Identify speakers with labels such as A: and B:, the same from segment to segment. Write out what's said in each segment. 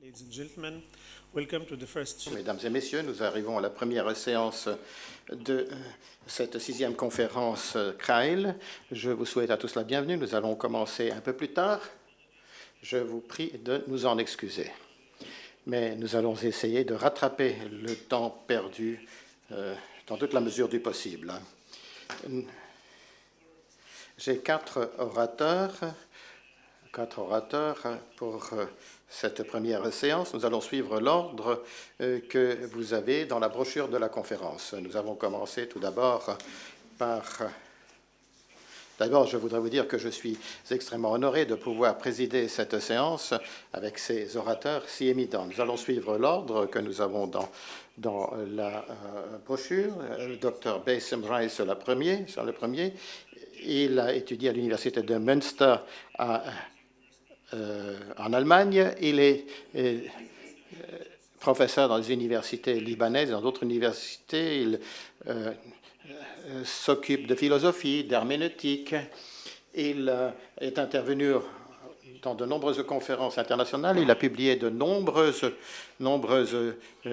A: Ladies and gentlemen, welcome to the first.
B: Mesdames et messieurs, nous arrivons à la première séance de cette 6e conférence CRAIL. Je vous souhaite à tous la bienvenue. Nous allons commencer un peu plus tard. Je vous prie de nous en excuser. Mais nous allons essayer de rattraper le temps perdu dans toute la mesure du possible. J'ai quatre orateurs pour cette première séance. Nous allons suivre l'ordre que vous avez dans la brochure de la conférence. Nous avons commencé tout d'abord par... D'abord, je voudrais vous dire que je suis extrêmement honoré de pouvoir présider cette séance avec ces orateurs si éminents. Nous allons suivre l'ordre que nous avons dans la brochure. Le Dr. Bassem Rice, le premier. Il a étudié à l'université de Münster en Allemagne. Il est professeur dans les universités libanaises et dans d'autres universités. Il s'occupe de philosophie, d'herméneutique. Il est intervenu dans de nombreuses conférences internationales. Il a publié de nombreuses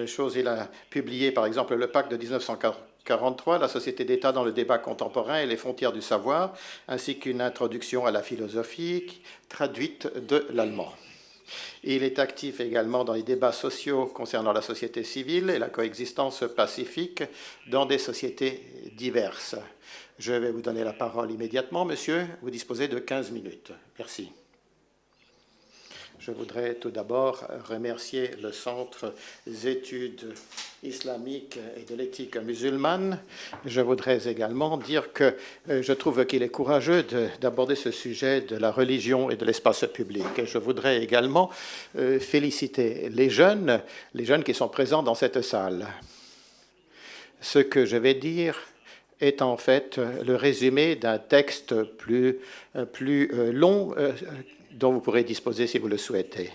B: choses. Il a publié, par exemple, le Pacte de 1943, la société d'État dans le débat contemporain et les frontières du savoir, ainsi qu'une introduction à la philosophie traduite de l'allemand. Il est actif également dans les débats sociaux concernant la société civile et la coexistence pacifique dans des sociétés diverses. Je vais vous donner la parole immédiatement, monsieur. Vous disposez de 15 minutes. Merci. Je voudrais tout d'abord remercier le Centre des études islamiques et de l'éthique musulmane. Je voudrais également dire que je trouve qu'il est courageux d'aborder ce sujet de la religion et de l'espace public. Et je voudrais également féliciter les jeunes qui sont présents dans cette salle. Ce que je vais dire est en fait le résumé d'un texte plus long dont vous pourrez disposer si vous le souhaitez.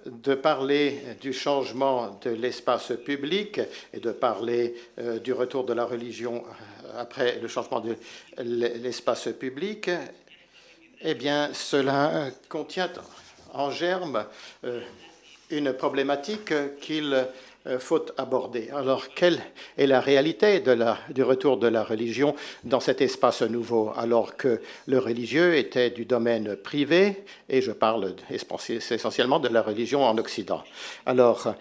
B: De parler du changement de l'espace public et de parler du retour de la religion après le changement de l'espace public, eh bien, cela contient en germe une problématique qu'il faut aborder. Alors, quelle est la réalité du retour de la religion dans cet espace nouveau, alors que le religieux était du domaine privé, et je parle essentiellement de la religion en Occident. Alors,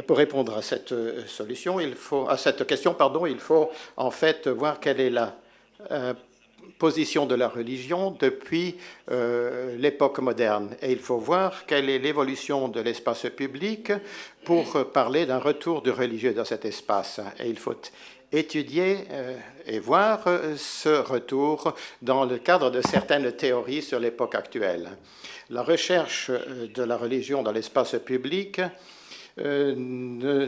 B: pour répondre à cette question, il faut en fait voir quelle est la position de la religion depuis l'époque moderne. Et il faut voir quelle est l'évolution de l'espace public pour parler d'un retour du religieux dans cet espace. Et il faut étudier et voir ce retour dans le cadre de certaines théories sur l'époque actuelle. La recherche de la religion dans l'espace public ne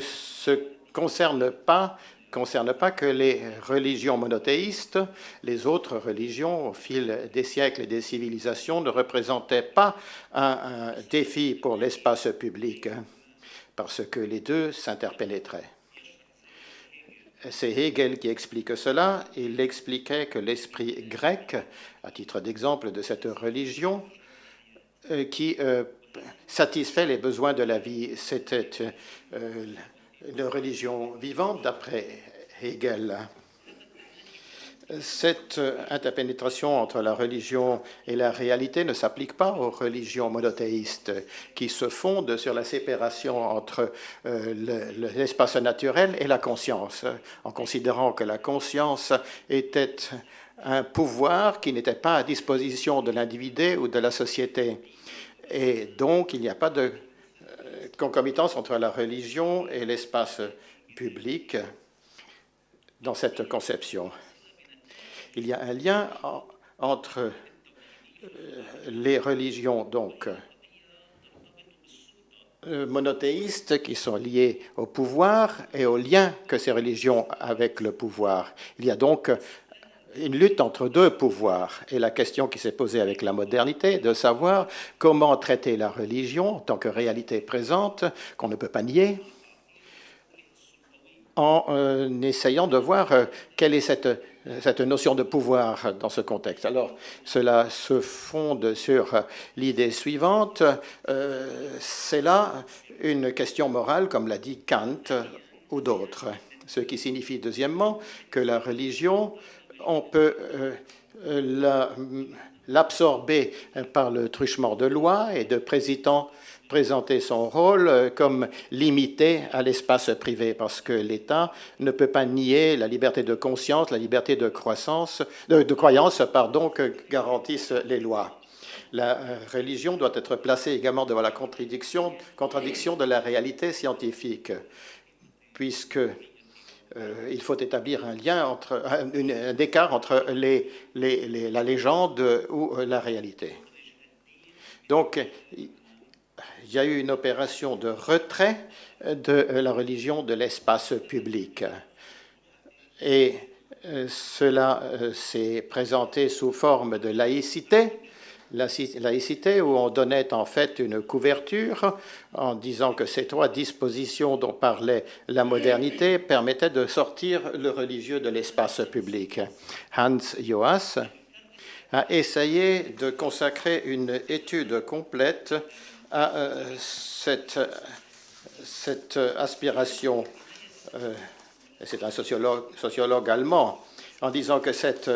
B: concerne pas que les religions monothéistes. Les autres religions, au fil des siècles et des civilisations, ne représentaient pas un défi pour l'espace public, parce que les deux s'interpénétraient. C'est Hegel qui explique cela. Il expliquait que l'esprit grec, à titre d'exemple de cette religion, qui satisfait les besoins de la vie, c'était une religion vivante, d'après Hegel. Cette interpénétration entre la religion et la réalité ne s'applique pas aux religions monothéistes qui se fondent sur la séparation entre l'espace naturel et la conscience, en considérant que la conscience était un pouvoir qui n'était pas à disposition de l'individu ou de la société. Et donc, il n'y a pas de concomitance entre la religion et l'espace public dans cette conception. Il y a un lien entre les religions donc monothéistes qui sont liées au pouvoir et au lien que ces religions ont avec le pouvoir. Il y a donc une lutte entre deux pouvoirs. Et la question qui s'est posée avec la modernité est de savoir comment traiter la religion en tant que réalité présente, qu'on ne peut pas nier, en essayant de voir quelle est cette cette notion de pouvoir dans ce contexte. Alors, cela se fonde sur l'idée suivante. C'est là une question morale, comme l'a dit Kant ou d'autres. Ce qui signifie, deuxièmement, que la religion, on peut l'absorber par le truchement de loi et de présenter son rôle comme limité à l'espace privé, parce que l'État ne peut pas nier la liberté de conscience, la liberté de croyance, que garantissent les lois. La religion doit être placée également devant la contradiction de la réalité scientifique, puisque il faut établir un lien un écart entre la légende ou la réalité. Donc, il y a eu une opération de retrait de la religion de l'espace public. Et cela s'est présenté sous forme de laïcité, où on donnait en fait une couverture en disant que ces trois dispositions dont parlait la modernité permettaient de sortir le religieux de l'espace public. Hans Joas a essayé de consacrer une étude complète à cette aspiration, c'est un sociologue allemand, en disant que cette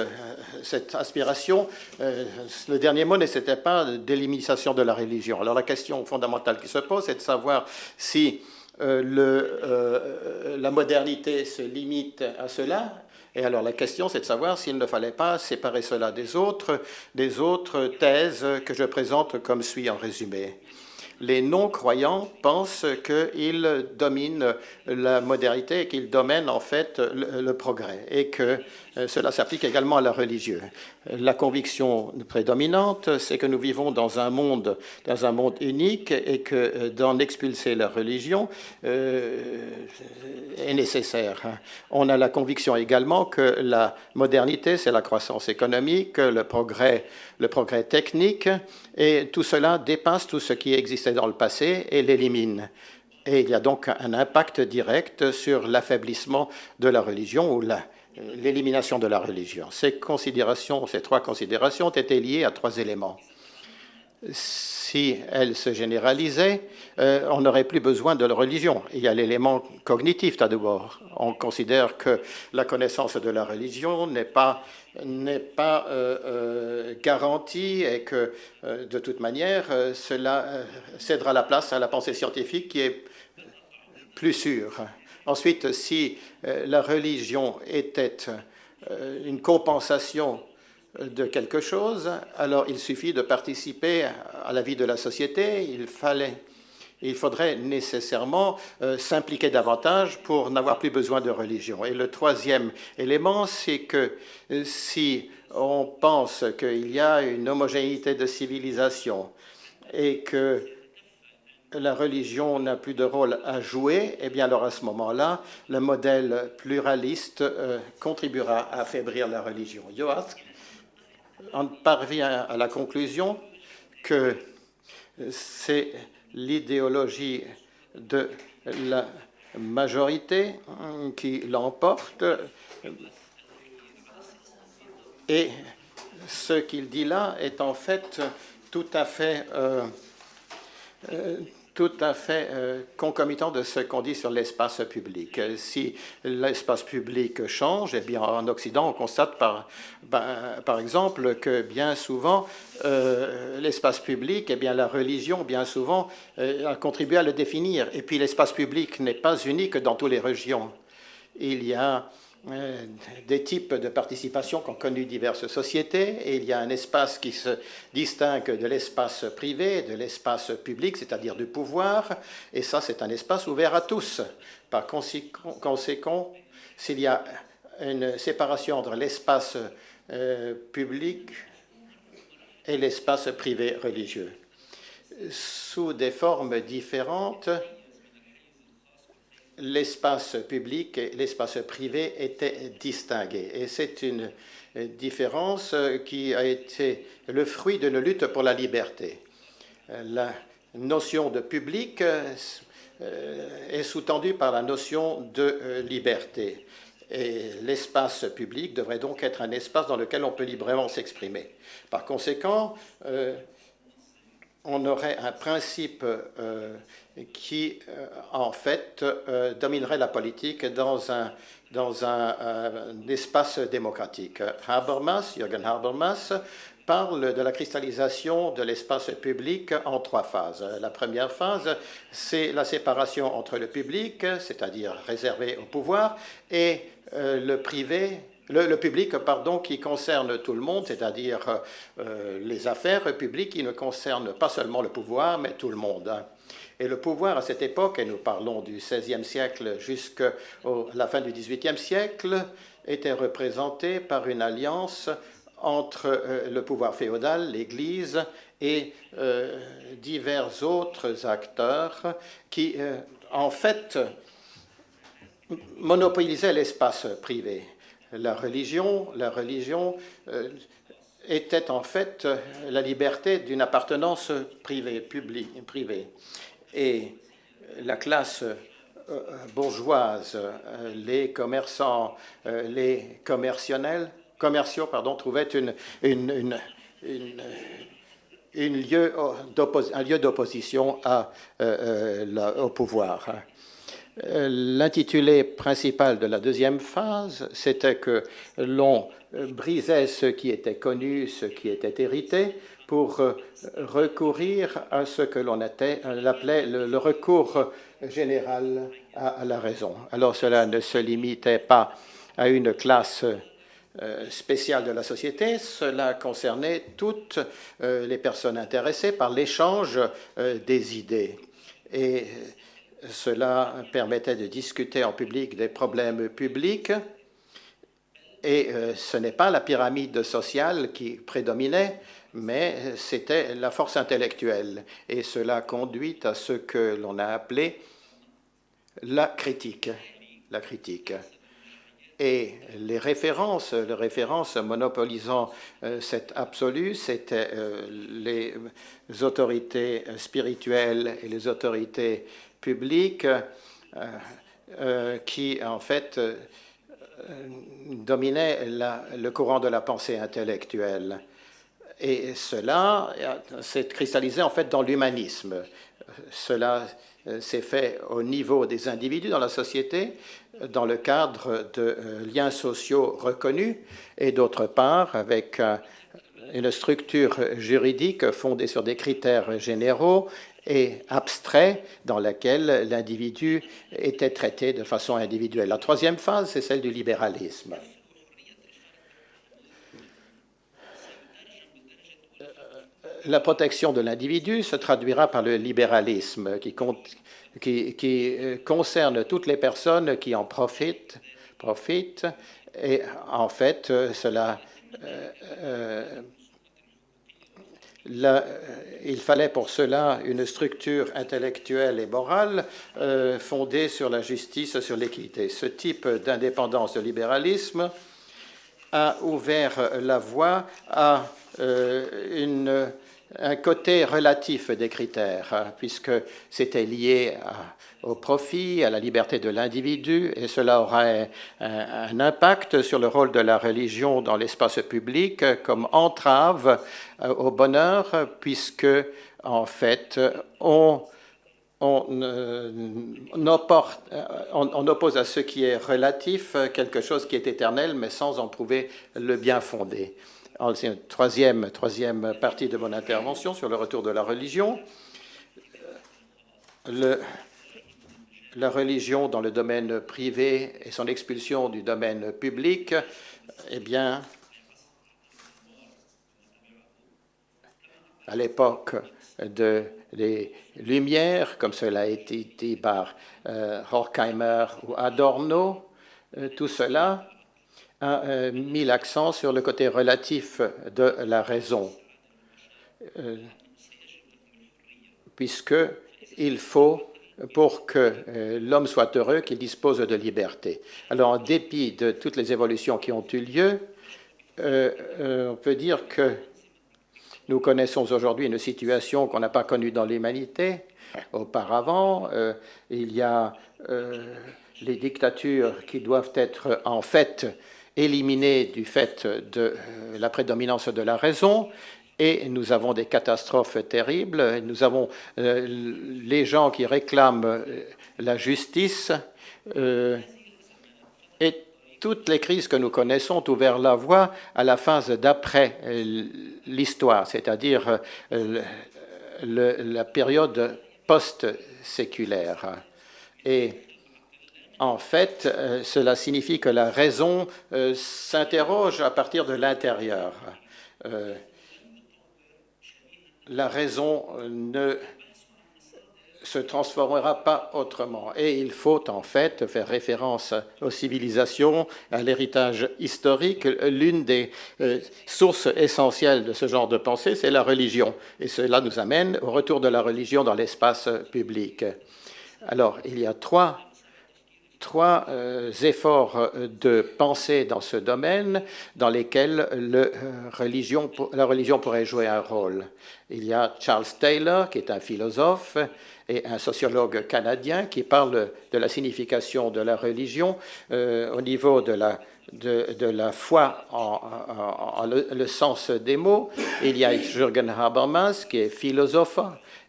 B: aspiration, le dernier mot n'était pas d'élimination de la religion. Alors la question fondamentale qui se pose, c'est de savoir si la modernité se limite à cela. Et alors la question, c'est de savoir s'il ne fallait pas séparer cela des autres thèses que je présente comme suit en résumé. Les non-croyants pensent qu'ils dominent la modernité et qu'ils dominent en fait le progrès et que cela s'applique également à la religion. La conviction prédominante, c'est que nous vivons dans un monde unique et que d'en expulser la religion est nécessaire. On a la conviction également que la modernité, c'est la croissance économique, le progrès technique, et tout cela dépasse tout ce qui existait dans le passé et l'élimine. Et il y a donc un impact direct sur l'affaiblissement de la religion ou l'élimination de la religion. Ces trois considérations étaient liées à trois éléments. Si elles se généralisaient, on n'aurait plus besoin de la religion. Il y a l'élément cognitif d'abord. On considère que la connaissance de la religion n'est pas garantie et que, de toute manière, cela cédera la place à la pensée scientifique qui est plus sûre. Ensuite, si la religion était une compensation de quelque chose, alors il suffit de participer à la vie de la société. Il faudrait nécessairement s'impliquer davantage pour n'avoir plus besoin de religion. Et le troisième élément, c'est que si on pense qu'il y a une homogénéité de civilisation et que la religion n'a plus de rôle à jouer, eh bien alors à ce moment-là, le modèle pluraliste contribuera à affaiblir la religion. Joas en parvient à la conclusion que c'est l'idéologie de la majorité qui l'emporte. Et ce qu'il dit là est en fait tout à fait concomitant de ce qu'on dit sur l'espace public. Si l'espace public change, eh bien en Occident, on constate par exemple que bien souvent, l'espace public, eh bien la religion, bien souvent, a contribué à le définir. Et puis l'espace public n'est pas unique dans toutes les régions. Il y a des types de participation qu'ont connu diverses sociétés, et il y a un espace qui se distingue de l'espace privé, de l'espace public, c'est-à-dire du pouvoir, et ça c'est un espace ouvert à tous. Par conséquent, s'il y a une séparation entre l'espace public et l'espace privé religieux, sous des formes différentes, l'espace public et l'espace privé étaient distingués. Et c'est une différence qui a été le fruit d'une lutte pour la liberté. La notion de public est sous-tendue par la notion de liberté. Et l'espace public devrait donc être un espace dans lequel on peut librement s'exprimer. Par conséquent, on aurait un principe qui, en fait, dominerait la politique dans un espace démocratique. Jürgen Habermas, parle de la cristallisation de l'espace public en 3 phases. La première phase, c'est la séparation entre le public, c'est-à-dire réservé au pouvoir, et le privé, le public, pardon, qui concerne tout le monde, c'est-à-dire les affaires publiques qui ne concernent pas seulement le pouvoir, mais tout le monde. Et le pouvoir, à cette époque, et nous parlons du XVIe siècle jusqu'à la fin du XVIIIe siècle, était représenté par une alliance entre le pouvoir féodal, l'Église et divers autres acteurs qui, en fait, monopolisaient l'espace privé. La religion était en fait la liberté d'une appartenance privée. Et la classe bourgeoise, les commerçants, les commerciaux, trouvaient un lieu d'opposition au pouvoir. L'intitulé principal de la deuxième phase, c'était que l'on brisait ce qui était connu, ce qui était hérité, pour recourir à ce que l'on appelait le recours général à la raison. Alors cela ne se limitait pas à une classe spéciale de la société, cela concernait toutes les personnes intéressées par l'échange des idées. Et cela permettait de discuter en public des problèmes publics. Et ce n'est pas la pyramide sociale qui prédominait, mais c'était la force intellectuelle. Et cela conduit à ce que l'on a appelé la critique. Et les références monopolisant cet absolu, c'était les autorités spirituelles et les autorités publiques qui, en fait, dominaient le courant de la pensée intellectuelle. Et cela s'est cristallisé, en fait, dans l'humanisme. Cela s'est fait au niveau des individus dans la société, dans le cadre de liens sociaux reconnus, et d'autre part, avec une structure juridique fondée sur des critères généraux et abstraits dans laquelle l'individu était traité de façon individuelle. La troisième phase, c'est celle du libéralisme. La protection de l'individu se traduira par le libéralisme qui concerne toutes les personnes qui en profitent et en fait, il fallait pour cela une structure intellectuelle et morale fondée sur la justice, sur l'équité. Ce type d'indépendance de libéralisme a ouvert la voie à un côté relatif des critères, puisque c'était lié au profit, à la liberté de l'individu, et cela aura un impact sur le rôle de la religion dans l'espace public comme entrave au bonheur, puisque, en fait, on oppose à ce qui est relatif quelque chose qui est éternel, mais sans en prouver le bien fondé. C'est une troisième partie de mon intervention sur le retour de la religion. La religion dans le domaine privé et son expulsion du domaine public, eh bien, à l'époque des Lumières, comme cela a été dit par Horkheimer ou Adorno, tout cela a mis l'accent sur le côté relatif de la raison, puisqu'il faut, pour que l'homme soit heureux, qu'il dispose de liberté. Alors, en dépit de toutes les évolutions qui ont eu lieu, on peut dire que nous connaissons aujourd'hui une situation qu'on n'a pas connue dans l'humanité. Auparavant, il y a les dictatures qui doivent être en fait éliminées du fait de la prédominance de la raison. Et nous avons des catastrophes terribles. Nous avons les gens qui réclament la justice. Et toutes les crises que nous connaissons ont ouvert la voie à la phase d'après l'histoire, c'est-à-dire la période post-séculaire. Et en fait, cela signifie que la raison s'interroge à partir de l'intérieur. La raison ne se transformera pas autrement. Et il faut en fait faire référence aux civilisations, à l'héritage historique. L'une des sources essentielles de ce genre de pensée, c'est la religion. Et cela nous amène au retour de la religion dans l'espace public. Alors, il y a trois efforts de pensée dans ce domaine dans lesquels la religion pourrait jouer un rôle. Il y a Charles Taylor, qui est un philosophe et un sociologue canadien, qui parle de la signification de la religion au niveau de la foi en le sens des mots. Il y a Jürgen Habermas, qui est philosophe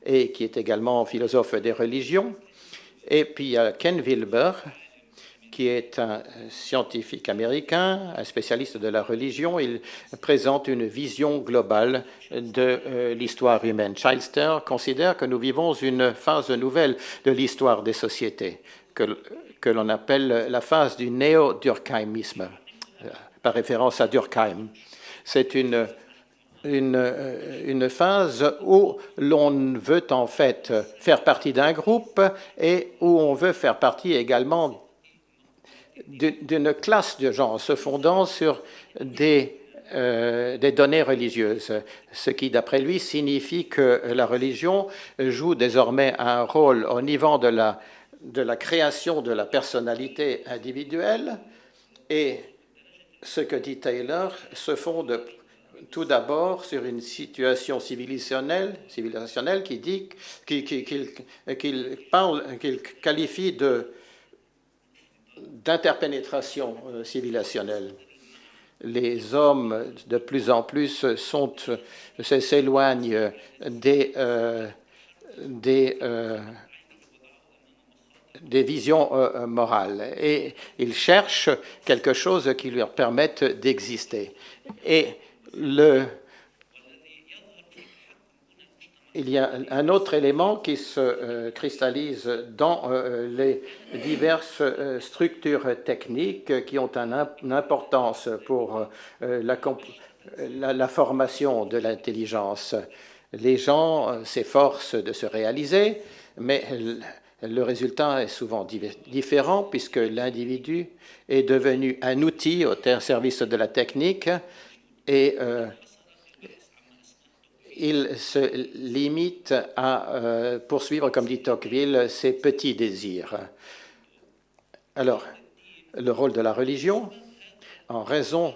B: et qui est également philosophe des religions. Et puis il y a Ken Wilber, qui est un scientifique américain, un spécialiste de la religion. Il présente une vision globale de l'histoire humaine. Chilster considère que nous vivons une phase nouvelle de l'histoire des sociétés, que l'on appelle la phase du néo-durkheimisme, par référence à Durkheim. C'est une phase où l'on veut en fait faire partie d'un groupe et où on veut faire partie également d'une classe de gens se fondant sur des données religieuses, ce qui, d'après lui, signifie que la religion joue désormais un rôle au niveau de la création de la personnalité individuelle. Et ce que dit Taylor se fonde tout d'abord sur une situation civilisationnelle qu'il qualifie d'interpénétration civilisationnelle. Les hommes, de plus en plus, s'éloignent des visions morales et ils cherchent quelque chose qui leur permette d'exister. Et il y a un autre élément qui se cristallise dans les diverses structures techniques qui ont une importance pour la formation de l'intelligence. Les gens s'efforcent de se réaliser, mais le résultat est souvent différent puisque l'individu est devenu un outil au service de la technique et il se limite à poursuivre, comme dit Tocqueville, ses petits désirs. Alors, le rôle de la religion, en raison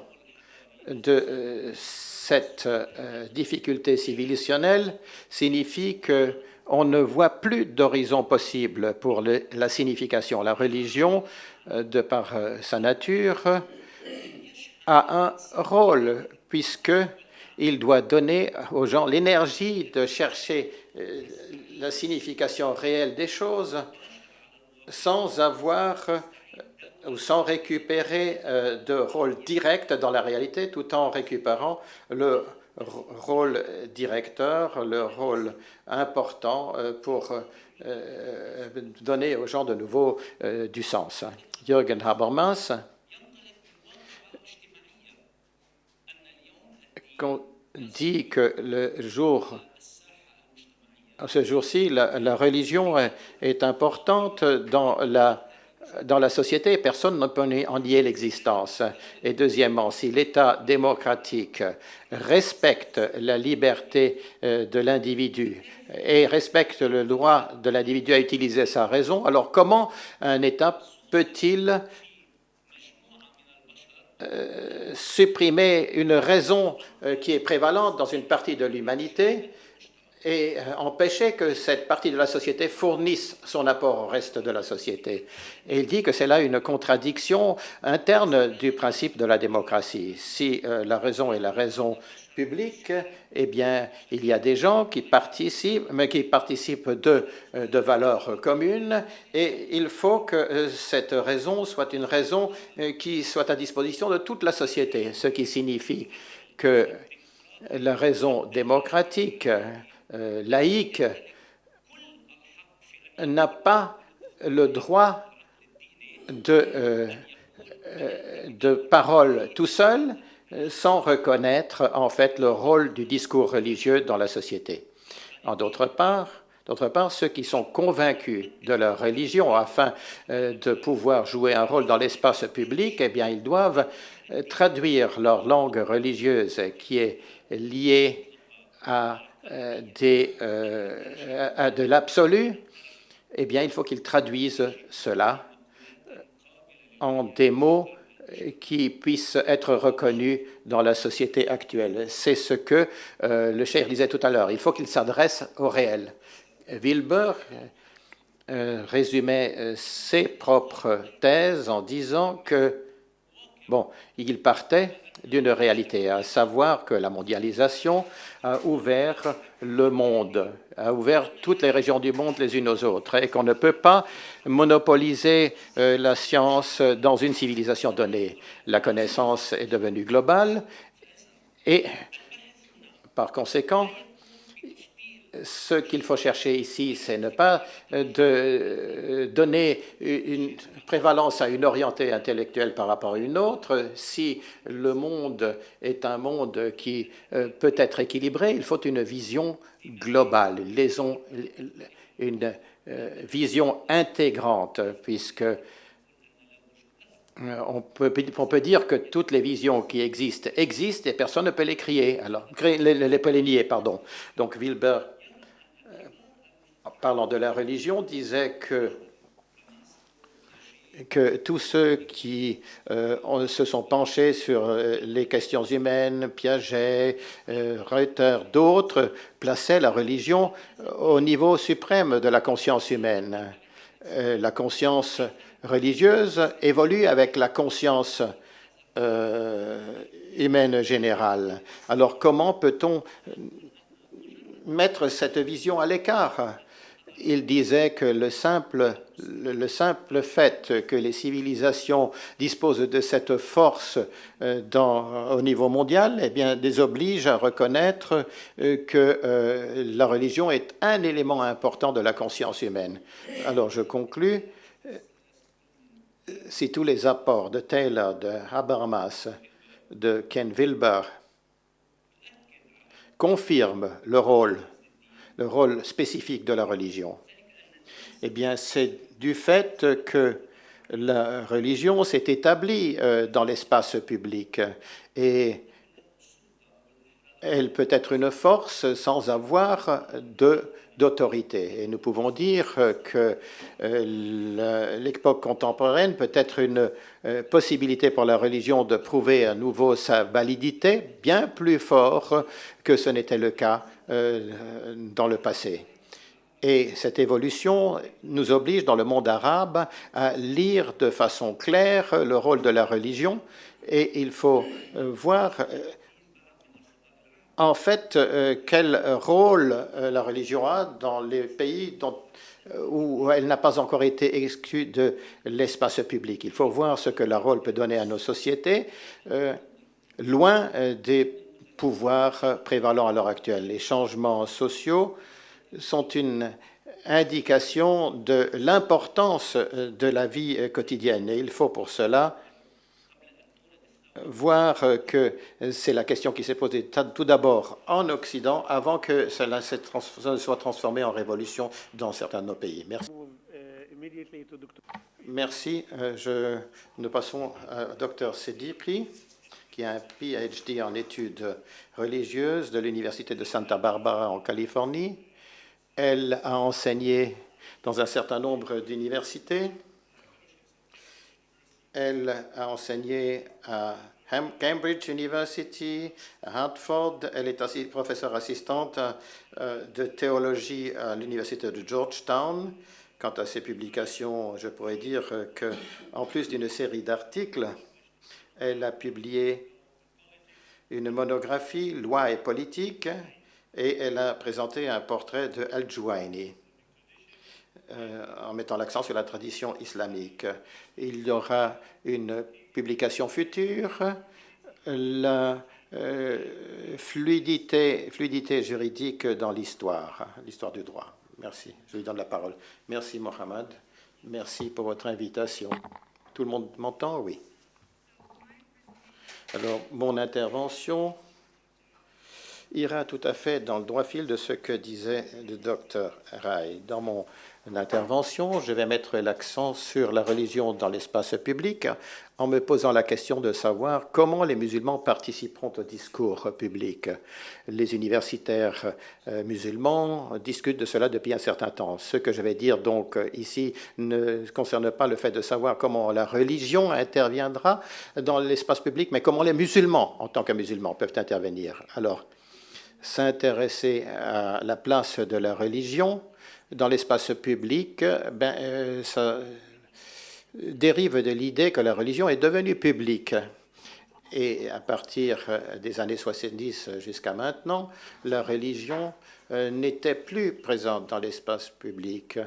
B: de cette difficulté civilisationnelle, signifie qu'on ne voit plus d'horizon possible pour la signification. La religion, de par sa nature, a un rôle, puisque il doit donner aux gens l'énergie de chercher la signification réelle des choses sans avoir ou sans récupérer de rôle direct dans la réalité, tout en récupérant le rôle directeur, le rôle important pour donner aux gens de nouveau du sens. Jürgen Habermas dit que ce jour-ci, la religion est importante dans la société et personne ne peut en nier l'existence. Et deuxièmement, si l'État démocratique respecte la liberté de l'individu et respecte le droit de l'individu à utiliser sa raison, alors comment un État peut-il supprimer une raison qui est prévalente dans une partie de l'humanité et empêcher que cette partie de la société fournisse son apport au reste de la société. Et il dit que c'est là une contradiction interne du principe de la démocratie. Si la raison est la raison publique, eh bien, il y a des gens qui participent de valeurs communes, et il faut que cette raison soit une raison qui soit à disposition de toute la société, ce qui signifie que la raison démocratique, laïque, n'a pas le droit de parole tout seul, sans reconnaître en fait le rôle du discours religieux dans la société. D'autre part, ceux qui sont convaincus de leur religion afin de pouvoir jouer un rôle dans l'espace public, eh bien, ils doivent traduire leur langue religieuse qui est liée à de l'absolu. Eh bien, il faut qu'ils traduisent cela en des mots qui puissent être reconnus dans la société actuelle. C'est ce que le cheikh disait tout à l'heure. Il faut qu'il s'adresse au réel. Wilber résumait ses propres thèses en disant que, bon, il partait d'une réalité, à savoir que la mondialisation a ouvert le monde, a ouvert toutes les régions du monde les unes aux autres, et qu'on ne peut pas monopoliser la science dans une civilisation donnée. La connaissance est devenue globale, et par conséquent, ce qu'il faut chercher ici, c'est ne pas donner une prévalence à une orientée intellectuelle par rapport à une autre. Si le monde est un monde qui peut être équilibré, il faut une vision globale, une vision intégrante, puisque on peut dire que toutes les visions qui existent et personne ne peut les crier, peut les nier, pardon. Donc Wilber, parlant de la religion, disait que tous ceux qui se sont penchés sur les questions humaines, Piaget, Reuter, d'autres, plaçaient la religion au niveau suprême de la conscience humaine. La conscience religieuse évolue avec la conscience humaine générale. Alors comment peut-on mettre cette vision à l'écart? Il disait que le simple fait que les civilisations disposent de cette force au niveau mondial, eh bien, les oblige à reconnaître que la religion est un élément important de la conscience humaine. Alors, je conclus. Si tous les apports de Taylor, de Habermas, de Ken Wilber confirment le rôle spécifique de la religion, eh bien, c'est du fait que la religion s'est établie dans l'espace public et elle peut être une force sans avoir d'autorité. Et nous pouvons dire que l'époque contemporaine peut être une possibilité pour la religion de prouver à nouveau sa validité bien plus fort que ce n'était le cas dans le passé. Et cette évolution nous oblige, dans le monde arabe, à lire de façon claire le rôle de la religion, et il faut voir en fait quel rôle la religion a dans les pays où elle n'a pas encore été exclue de l'espace public. Il faut voir ce que le rôle peut donner à nos sociétés, loin des pouvoirs prévalents à l'heure actuelle. Les changements sociaux sont une indication de l'importance de la vie quotidienne. Et il faut pour cela voir que c'est la question qui s'est posée tout d'abord en Occident avant que cela soit transformé en révolution dans certains de nos pays. Merci. Merci. Nous passons à Dr Seddiqui, qui a un PhD en études religieuses de l'Université de Santa Barbara en Californie. Elle a enseigné dans un certain nombre d'universités. Elle a enseigné à Cambridge University, à Hartford. Elle est aussi professeure assistante de théologie à l'université de Georgetown. Quant à ses publications, je pourrais dire qu'en plus d'une série d'articles, elle a publié une monographie, Loi et politique, et elle a présenté un portrait de Al-Juwayni en mettant l'accent sur la tradition islamique. Il y aura une publication future, la fluidité juridique dans l'histoire du droit. Merci. Je lui donne la parole. Merci, Mohamed. Merci pour votre invitation. Tout le monde m'entend? Oui. Alors, mon intervention ira tout à fait dans le droit fil de ce que disait le docteur Rai. Dans mon intervention, je vais mettre l'accent sur la religion dans l'espace public en me posant la question de savoir comment les musulmans participeront au discours public. Les universitaires musulmans discutent de cela depuis un certain temps. Ce que je vais dire donc ici ne concerne pas le fait de savoir comment la religion interviendra dans l'espace public, mais comment les musulmans, en tant que musulmans, peuvent intervenir. Alors, s'intéresser à la place de la religion dans l'espace public, ça dérive de l'idée que la religion est devenue publique. Et à partir des années 70 jusqu'à maintenant, la religion n'était plus présente dans l'espace public.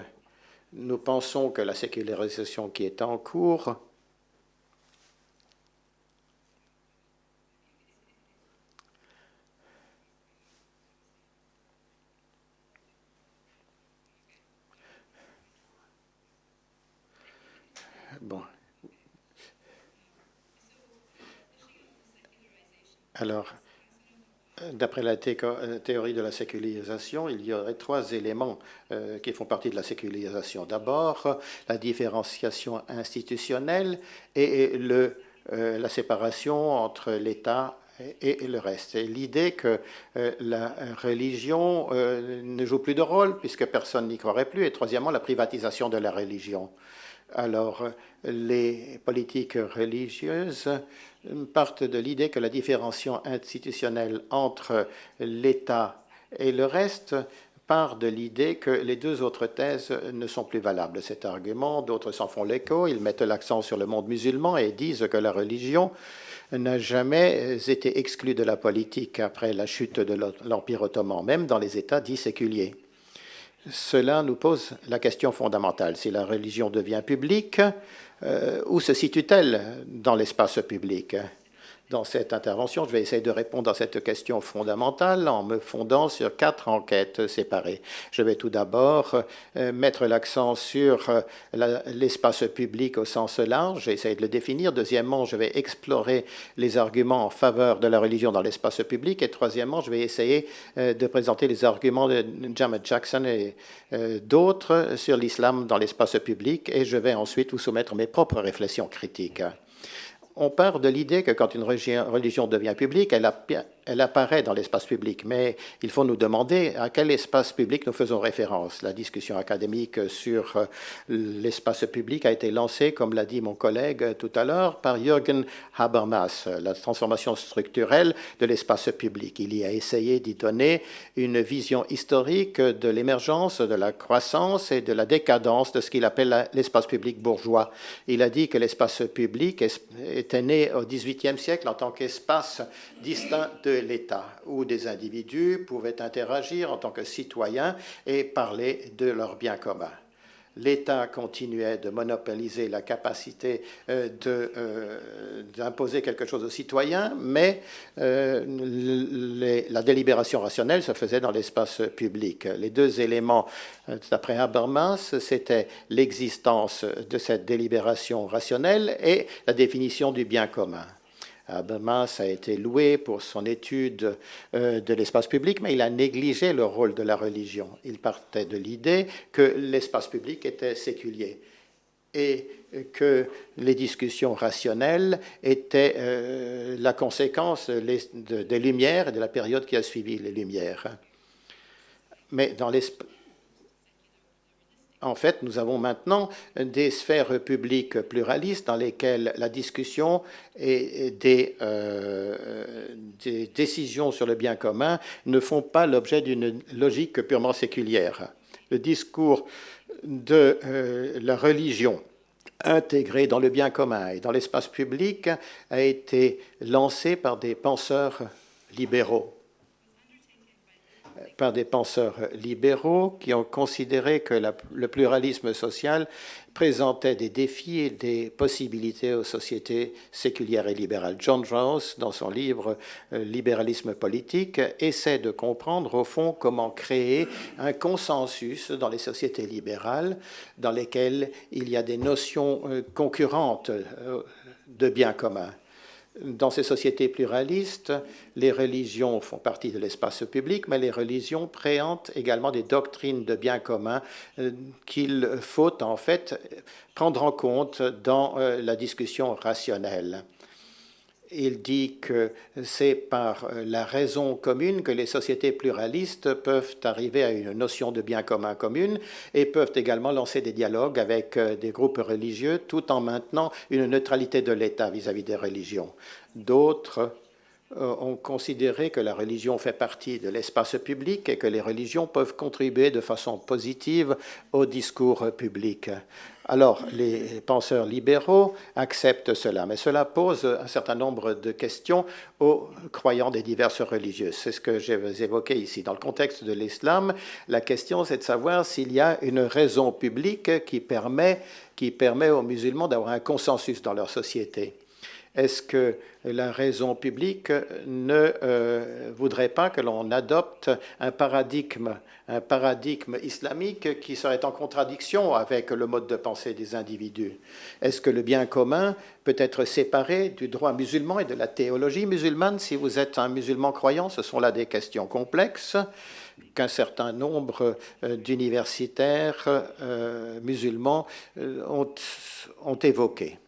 B: Nous pensons que la sécularisation qui est en cours Alors, d'après la théorie de la sécularisation, il y aurait trois éléments qui font partie de la sécularisation. D'abord, la différenciation institutionnelle et la séparation entre l'État et le reste. Et l'idée que la religion ne joue plus de rôle puisque personne n'y croirait plus. Et troisièmement, la privatisation de la religion. Alors, les politiques religieuses partent de l'idée que la différenciation institutionnelle entre l'État et le reste part de l'idée que les deux autres thèses ne sont plus valables. Cet argument, d'autres s'en font l'écho, ils mettent l'accent sur le monde musulman et disent que la religion n'a jamais été exclue de la politique après la chute de l'Empire ottoman, même dans les États dits séculiers. Cela nous pose la question fondamentale. Si la religion devient publique, où se situe-t-elle dans l'espace public? Dans cette intervention, je vais essayer de répondre à cette question fondamentale en me fondant sur 4 enquêtes séparées. Je vais tout d'abord mettre l'accent sur l'espace public au sens large, essayer de le définir. Deuxièmement, je vais explorer les arguments en faveur de la religion dans l'espace public. Et troisièmement, je vais essayer de présenter les arguments de Jamet Jackson et d'autres sur l'islam dans l'espace public. Et je vais ensuite vous soumettre mes propres réflexions critiques. On part de l'idée que quand une religion devient publique, elle apparaît dans l'espace public, mais il faut nous demander à quel espace public nous faisons référence. La discussion académique sur l'espace public a été lancée, comme l'a dit mon collègue tout à l'heure, par Jürgen Habermas, la transformation structurelle de l'espace public. Il y a essayé d'y donner une vision historique de l'émergence, de la croissance et de la décadence de ce qu'il appelle l'espace public bourgeois. Il a dit que l'espace public était né au XVIIIe siècle en tant qu'espace distinct de l'État, où des individus pouvaient interagir en tant que citoyens et parler de leurs biens communs. L'État continuait de monopoliser la capacité d'imposer quelque chose aux citoyens, mais la délibération rationnelle se faisait dans l'espace public. Les deux éléments, d'après Habermas, c'était l'existence de cette délibération rationnelle et la définition du bien commun. Habermas a été loué pour son étude de l'espace public, mais il a négligé le rôle de la religion. Il partait de l'idée que l'espace public était séculier et que les discussions rationnelles étaient la conséquence des Lumières et de la période qui a suivi les Lumières. Mais dans l'espace... en fait, nous avons maintenant des sphères publiques pluralistes dans lesquelles la discussion et des décisions sur le bien commun ne font pas l'objet d'une logique purement séculière. Le discours de la religion intégrée dans le bien commun et dans l'espace public a été lancé par des penseurs libéraux. Qui ont considéré que le pluralisme social présentait des défis et des possibilités aux sociétés séculières et libérales. John Rawls, dans son livre Libéralisme politique, essaie de comprendre au fond comment créer un consensus dans les sociétés libérales dans lesquelles il y a des notions concurrentes de bien commun. Dans ces sociétés pluralistes, les religions font partie de l'espace public, mais les religions présentent également des doctrines de bien commun qu'il faut en fait prendre en compte dans la discussion rationnelle. Il dit que c'est par la raison commune que les sociétés pluralistes peuvent arriver à une notion de bien commun commune et peuvent également lancer des dialogues avec des groupes religieux tout en maintenant une neutralité de l'État vis-à-vis des religions. D'autres ont considéré que la religion fait partie de l'espace public et que les religions peuvent contribuer de façon positive au discours public. Alors, les penseurs libéraux acceptent cela, mais cela pose un certain nombre de questions aux croyants des diverses religieuses. C'est ce que j'ai évoqué ici. Dans le contexte de l'islam, la question, c'est de savoir s'il y a une raison publique qui permet aux musulmans d'avoir un consensus dans leur société. Est-ce que la raison publique ne voudrait pas que l'on adopte un paradigme islamique qui serait en contradiction avec le mode de pensée des individus? Est-ce que le bien commun peut être séparé du droit musulman et de la théologie musulmane? Si vous êtes un musulman croyant, ce sont là des questions complexes qu'un certain nombre d'universitaires musulmans ont évoquées.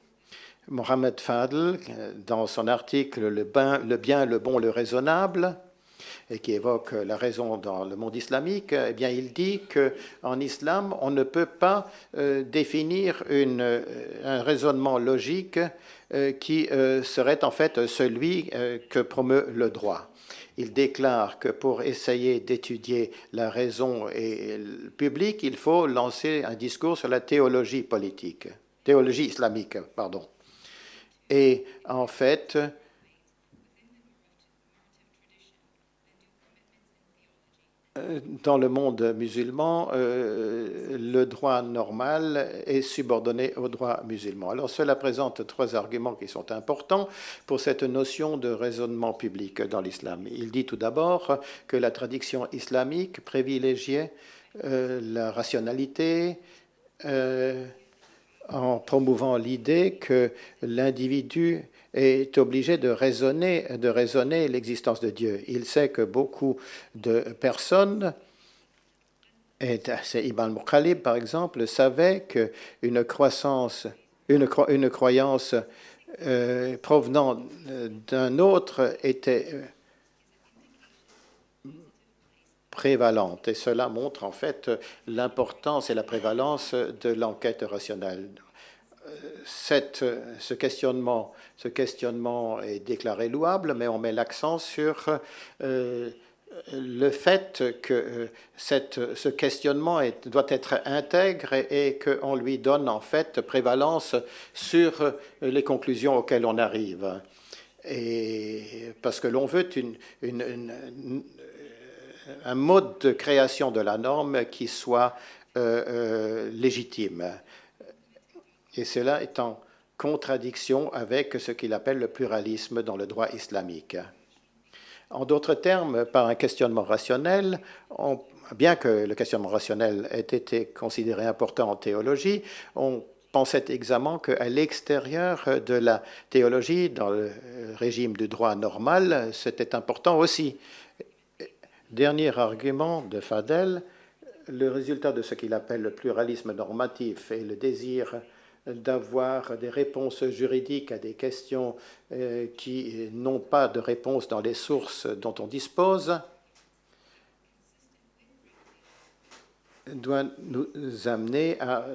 B: Mohamed Fadl, dans son article Le bien, le bon, le raisonnable, et qui évoque la raison dans le monde islamique, eh bien, il dit qu'en islam, on ne peut pas définir un raisonnement logique qui serait en fait celui que promeut le droit. Il déclare que pour essayer d'étudier la raison et le public, il faut lancer un discours sur la théologie islamique, pardon. Et en fait, dans le monde musulman, le droit normal est subordonné au droit musulman. Alors cela présente trois arguments qui sont importants pour cette notion de raisonnement public dans l'islam. Il dit tout d'abord que la tradition islamique privilégiait la rationalité, en promouvant l'idée que l'individu est obligé de raisonner l'existence de Dieu. Il sait que beaucoup de personnes, et c'est Ibn Mukhalib par exemple, savaient qu'une croyance provenant d'un autre était prévalente. Et cela montre en fait l'importance et la prévalence de l'enquête rationnelle. Ce questionnement est déclaré louable, mais on met l'accent sur le fait que ce questionnement doit être intègre et qu'on lui donne en fait prévalence sur les conclusions auxquelles on arrive. Et parce que l'on veut un mode de création de la norme qui soit légitime. Et cela est en contradiction avec ce qu'il appelle le pluralisme dans le droit islamique. En d'autres termes, par un questionnement rationnel, bien que le questionnement rationnel ait été considéré important en théologie, on pensait également qu'à l'extérieur de la théologie, dans le régime du droit normal, c'était important aussi. Dernier argument de Fadel, le résultat de ce qu'il appelle le pluralisme normatif et le désir d'avoir des réponses juridiques à des questions qui n'ont pas de réponse dans les sources dont on dispose, doit nous amener à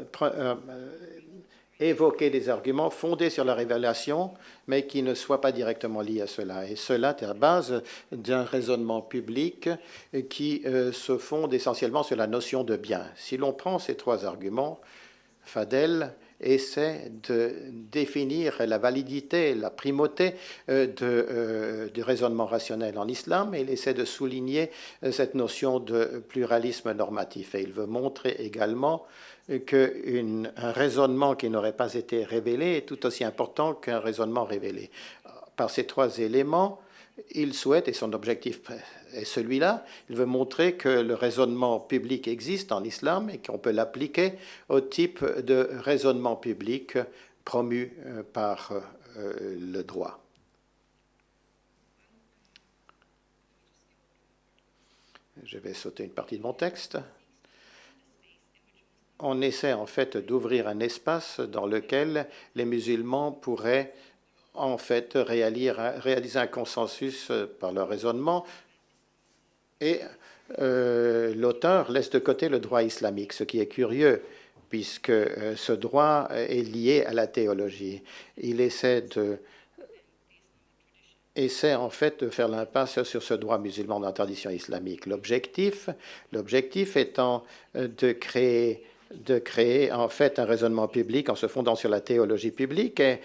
B: évoquer des arguments fondés sur la révélation, mais qui ne soient pas directement liés à cela. Et cela est à la base d'un raisonnement public qui se fonde essentiellement sur la notion de bien. Si l'on prend ces trois arguments, Fadel essaie de définir la validité, la primauté du raisonnement rationnel en islam, et il essaie de souligner cette notion de pluralisme normatif. Et il veut montrer également qu'un raisonnement qui n'aurait pas été révélé est tout aussi important qu'un raisonnement révélé. Par ces trois éléments, il souhaite, et son objectif est celui-là, il veut montrer que le raisonnement public existe en islam et qu'on peut l'appliquer au type de raisonnement public promu par le droit. Je vais sauter une partie de mon texte. On essaie en fait d'ouvrir un espace dans lequel les musulmans pourraient en fait réaliser un consensus par leur raisonnement, et l'auteur laisse de côté le droit islamique, ce qui est curieux puisque ce droit est lié à la théologie. Il essaie en fait de faire l'impasse sur ce droit musulman dans la tradition islamique. L'objectif étant de créer en fait un raisonnement public en se fondant sur la théologie publique, et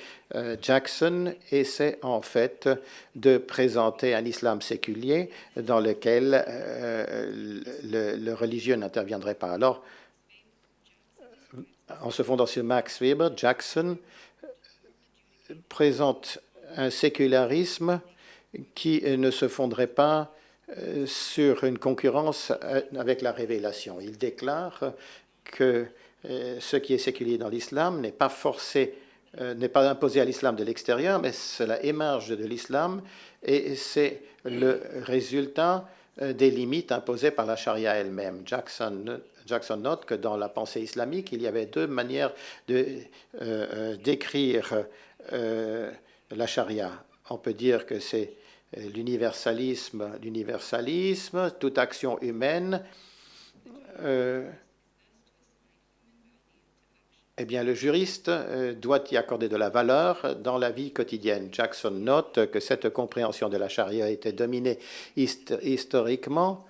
B: Jackson essaie en fait de présenter un islam séculier dans lequel le religieux n'interviendrait pas. Alors, en se fondant sur Max Weber, Jackson présente un sécularisme qui ne se fonderait pas sur une concurrence avec la révélation. Il déclare que ce qui est séculier dans l'islam n'est pas imposé à l'islam de l'extérieur, mais cela émerge de l'islam et c'est le résultat des limites imposées par la charia elle-même. Jackson note que dans la pensée islamique, il y avait deux manières de décrire la charia. On peut dire que c'est l'universalisme, toute action humaine. Eh bien, le juriste doit y accorder de la valeur dans la vie quotidienne. Jackson note que cette compréhension de la charia était dominée historiquement.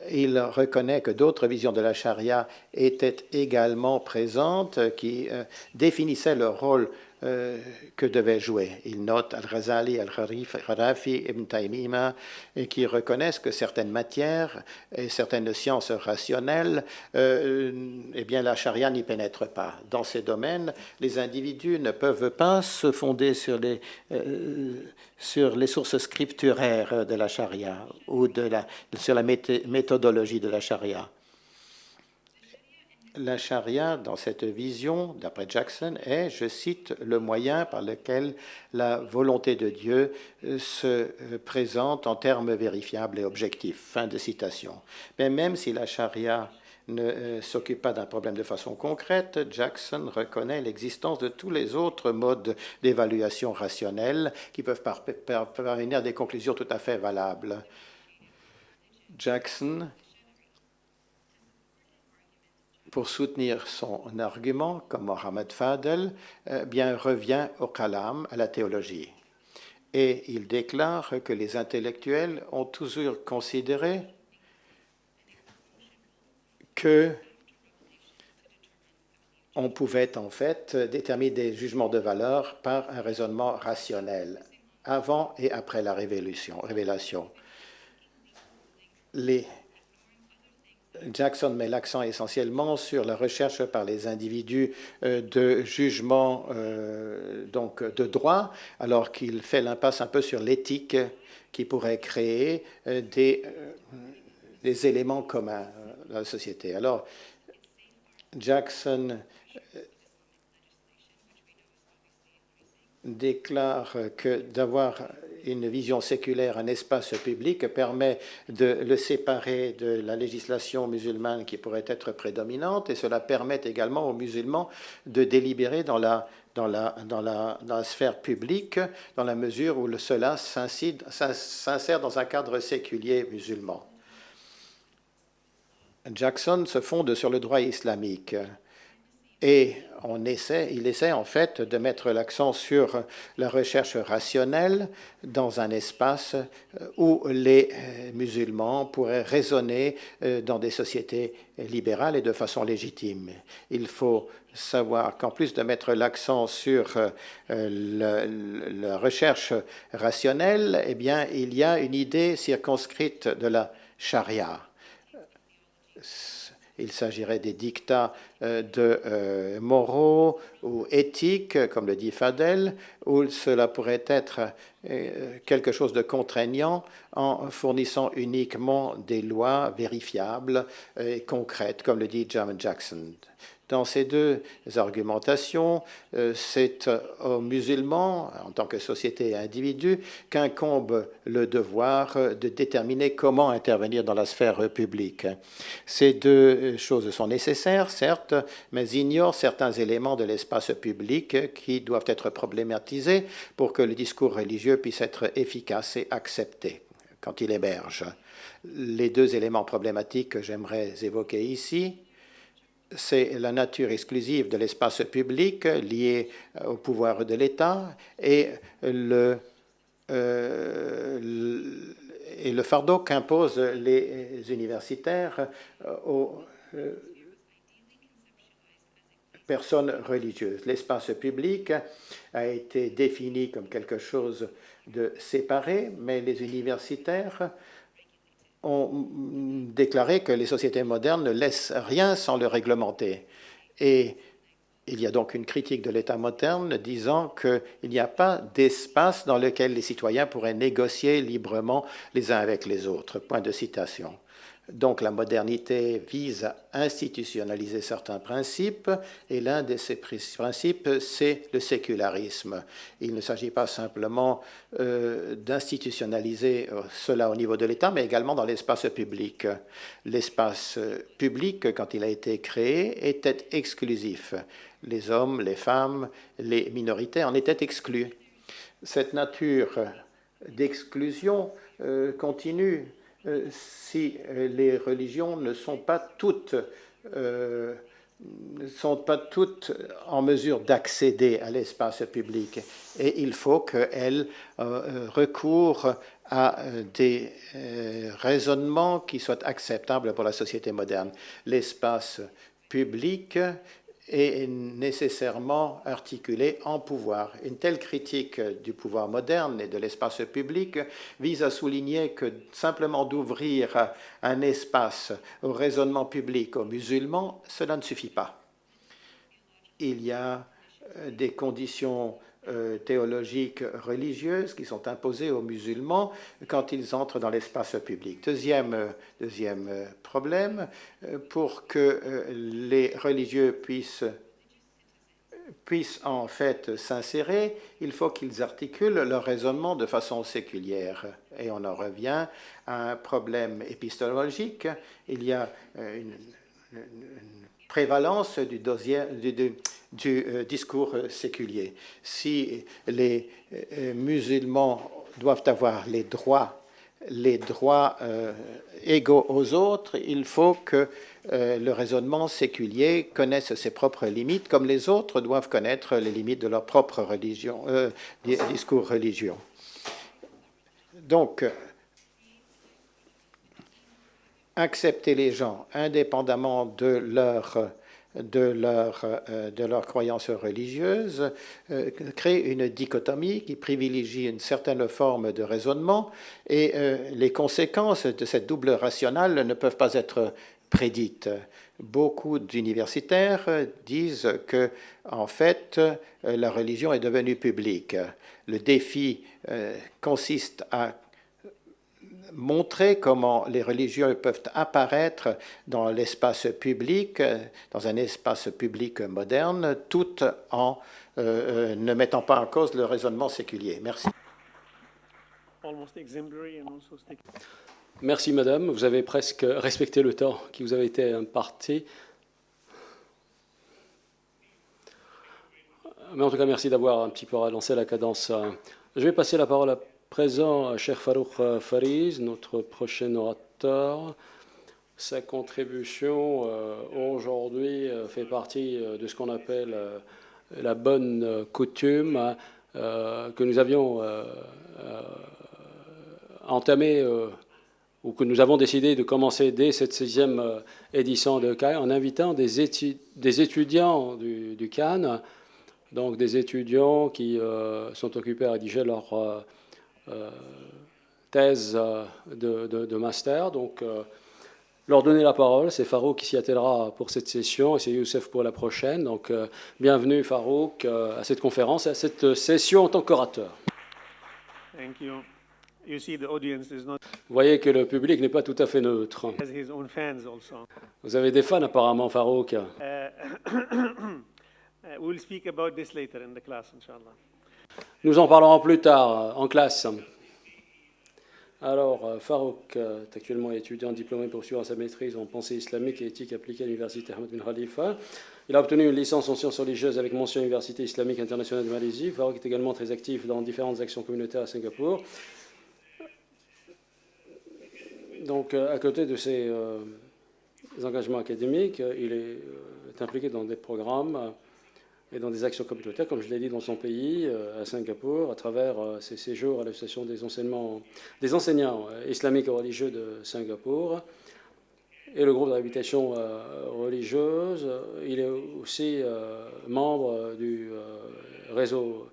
B: Il reconnaît que d'autres visions de la charia étaient également présentes, qui définissaient le rôle que devait jouer. Il note Al-Ghazali, Al-Kharafi, Ibn Taymiyyah, qui reconnaissent que certaines matières et certaines sciences rationnelles, eh bien, la charia n'y pénètre pas. Dans ces domaines, les individus ne peuvent pas se fonder sur les sources scripturaires de la charia ou sur la méthodologie de la charia. La charia, dans cette vision, d'après Jackson, est, je cite, le moyen par lequel la volonté de Dieu se présente en termes vérifiables et objectifs. Fin de citation. Mais même si la charia ne s'occupe pas d'un problème de façon concrète, Jackson reconnaît l'existence de tous les autres modes d'évaluation rationnelle qui peuvent parvenir à des conclusions tout à fait valables. Jackson, pour soutenir son argument, comme Mohammed Fadel, bien revient au kalam, à la théologie. Et il déclare que les intellectuels ont toujours considéré que on pouvait en fait déterminer des jugements de valeur par un raisonnement rationnel, avant et après la révélation. Jackson met l'accent essentiellement sur la recherche par les individus de jugements donc de droit, alors qu'il fait l'impasse un peu sur l'éthique qui pourrait créer des éléments communs dans la société. Alors, Jackson déclare que d'avoir une vision séculaire, un espace public, permet de le séparer de la législation musulmane qui pourrait être prédominante, et cela permet également aux musulmans de délibérer dans la sphère publique, dans la mesure où cela s'insère dans un cadre séculier musulman. Jackson se fonde sur le droit islamique. Et il essaie en fait de mettre l'accent sur la recherche rationnelle dans un espace où les musulmans pourraient raisonner dans des sociétés libérales et de façon légitime. Il faut savoir qu'en plus de mettre l'accent sur la recherche rationnelle, eh bien, il y a une idée circonscrite de la charia. Il s'agirait des dictats moraux ou éthiques, comme le dit Fadel, où cela pourrait être quelque chose de contraignant en fournissant uniquement des lois vérifiables et concrètes, comme le dit Jamin Jackson. Dans ces deux argumentations, c'est aux musulmans, en tant que société et individus, qu'incombe le devoir de déterminer comment intervenir dans la sphère publique. Ces deux choses sont nécessaires, certes, mais ignorent certains éléments de l'espace public qui doivent être problématisés pour que le discours religieux puisse être efficace et accepté quand il émerge. Les deux éléments problématiques que j'aimerais évoquer ici, c'est la nature exclusive de l'espace public lié au pouvoir de l'État et le fardeau qu'imposent les universitaires aux personnes religieuses. L'espace public a été défini comme quelque chose de séparé, mais les universitaires ont déclaré que les sociétés modernes ne laissent rien sans le réglementer. Et il y a donc une critique de l'État moderne disant qu'il n'y a pas d'espace dans lequel les citoyens pourraient négocier librement les uns avec les autres. Point de citation. Donc la modernité vise à institutionnaliser certains principes, et l'un de ces principes, c'est le sécularisme. Il ne s'agit pas simplement d'institutionnaliser cela au niveau de l'État, mais également dans l'espace public. L'espace public, quand il a été créé, était exclusif. Les hommes, les femmes, les minorités en étaient exclus. Cette nature d'exclusion continue si les religions ne sont pas toutes en mesure d'accéder à l'espace public. Et il faut qu'elles recourent à des raisonnements qui soient acceptables pour la société moderne. L'espace public est nécessairement articulé en pouvoir. Une telle critique du pouvoir moderne et de l'espace public vise à souligner que simplement d'ouvrir un espace au raisonnement public aux musulmans, cela ne suffit pas. Il y a des conditions théologiques religieuses qui sont imposées aux musulmans quand ils entrent dans l'espace public. Deuxième problème, pour que les religieux puissent en fait s'insérer, il faut qu'ils articulent leur raisonnement de façon séculière. Et on en revient à un problème épistémologique. Il y a une prévalence du discours séculier. Si les musulmans doivent avoir les droits égaux aux autres, il faut que le raisonnement séculier connaisse ses propres limites, comme les autres doivent connaître les limites de leur propre religion, discours religieux. Donc, accepter les gens indépendamment de leur croyance religieuse crée une dichotomie qui privilégie une certaine forme de raisonnement, et les conséquences de cette double rationale ne peuvent pas être prédites. Beaucoup d'universitaires disent que, en fait, la religion est devenue publique. Le défi consiste à montrer comment les religieux peuvent apparaître dans l'espace public, dans un espace public moderne, tout en ne mettant pas en cause le raisonnement séculier. Merci.
C: Merci, madame. Vous avez presque respecté le temps qui vous avait été imparti. Mais en tout cas, merci d'avoir un petit peu relancé la cadence. Je vais passer la parole à présent, Cheikh Farouk Fariz, notre prochain orateur. Sa contribution aujourd'hui fait partie de ce qu'on appelle la bonne coutume que nous avions entamée ou que nous avons décidé de commencer dès cette 6e édition de CAI en invitant des étudiants du CAN, donc des étudiants qui sont occupés à rédiger leur thèse de master. Donc, leur donner la parole, c'est Farouk qui s'y attellera pour cette session et c'est Youssef pour la prochaine. Donc, bienvenue Farouk à cette conférence et à cette session en tant qu'orateur.
A: Thank you. You see, the audience is not
C: Vous voyez que le public n'est pas tout à fait neutre.
A: has his own fans also.
C: Vous avez des fans apparemment, Farouk.
A: We'll speak about this later in the class, inshallah.
C: Nous en parlerons plus tard en classe. Alors, Farouk est actuellement étudiant diplômé poursuivant sa maîtrise en pensée islamique et éthique appliquée à l'université Ahmed bin Khalifa. Il a obtenu une licence en sciences religieuses avec mention Université islamique internationale de Malaisie. Farouk est également très actif dans différentes actions communautaires à Singapour. Donc, à côté de ses engagements académiques, il est impliqué dans des programmes et dans des actions communautaires, comme je l'ai dit, dans son pays, à Singapour, à travers ses séjours à l'association des enseignants islamiques et religieux de Singapour et le groupe de réhabilitation religieuse. Il est aussi membre du réseau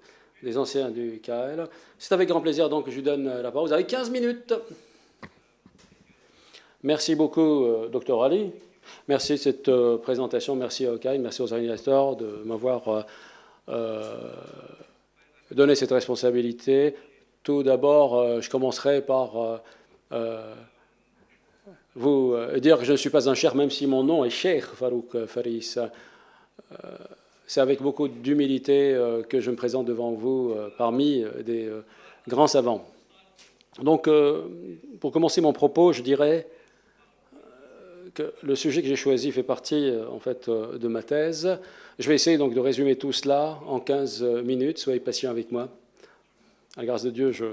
C: des anciens du KL. C'est avec grand plaisir donc que je lui donne la parole. Vous avez 15 minutes. Merci beaucoup, Dr Ali. Merci de cette présentation, merci à Okai, merci aux organisateurs de m'avoir donné cette responsabilité. Tout d'abord, je commencerai par vous dire que je ne suis pas un cheikh, même si mon nom est Cheikh Farouk Faris. C'est avec beaucoup d'humilité que je me présente devant vous parmi des grands savants. Donc, pour commencer mon propos, je dirais que le sujet que j'ai choisi fait partie en fait de ma thèse. Je vais essayer donc de résumer tout cela en 15 minutes. Soyez patients avec moi. À la grâce de Dieu, je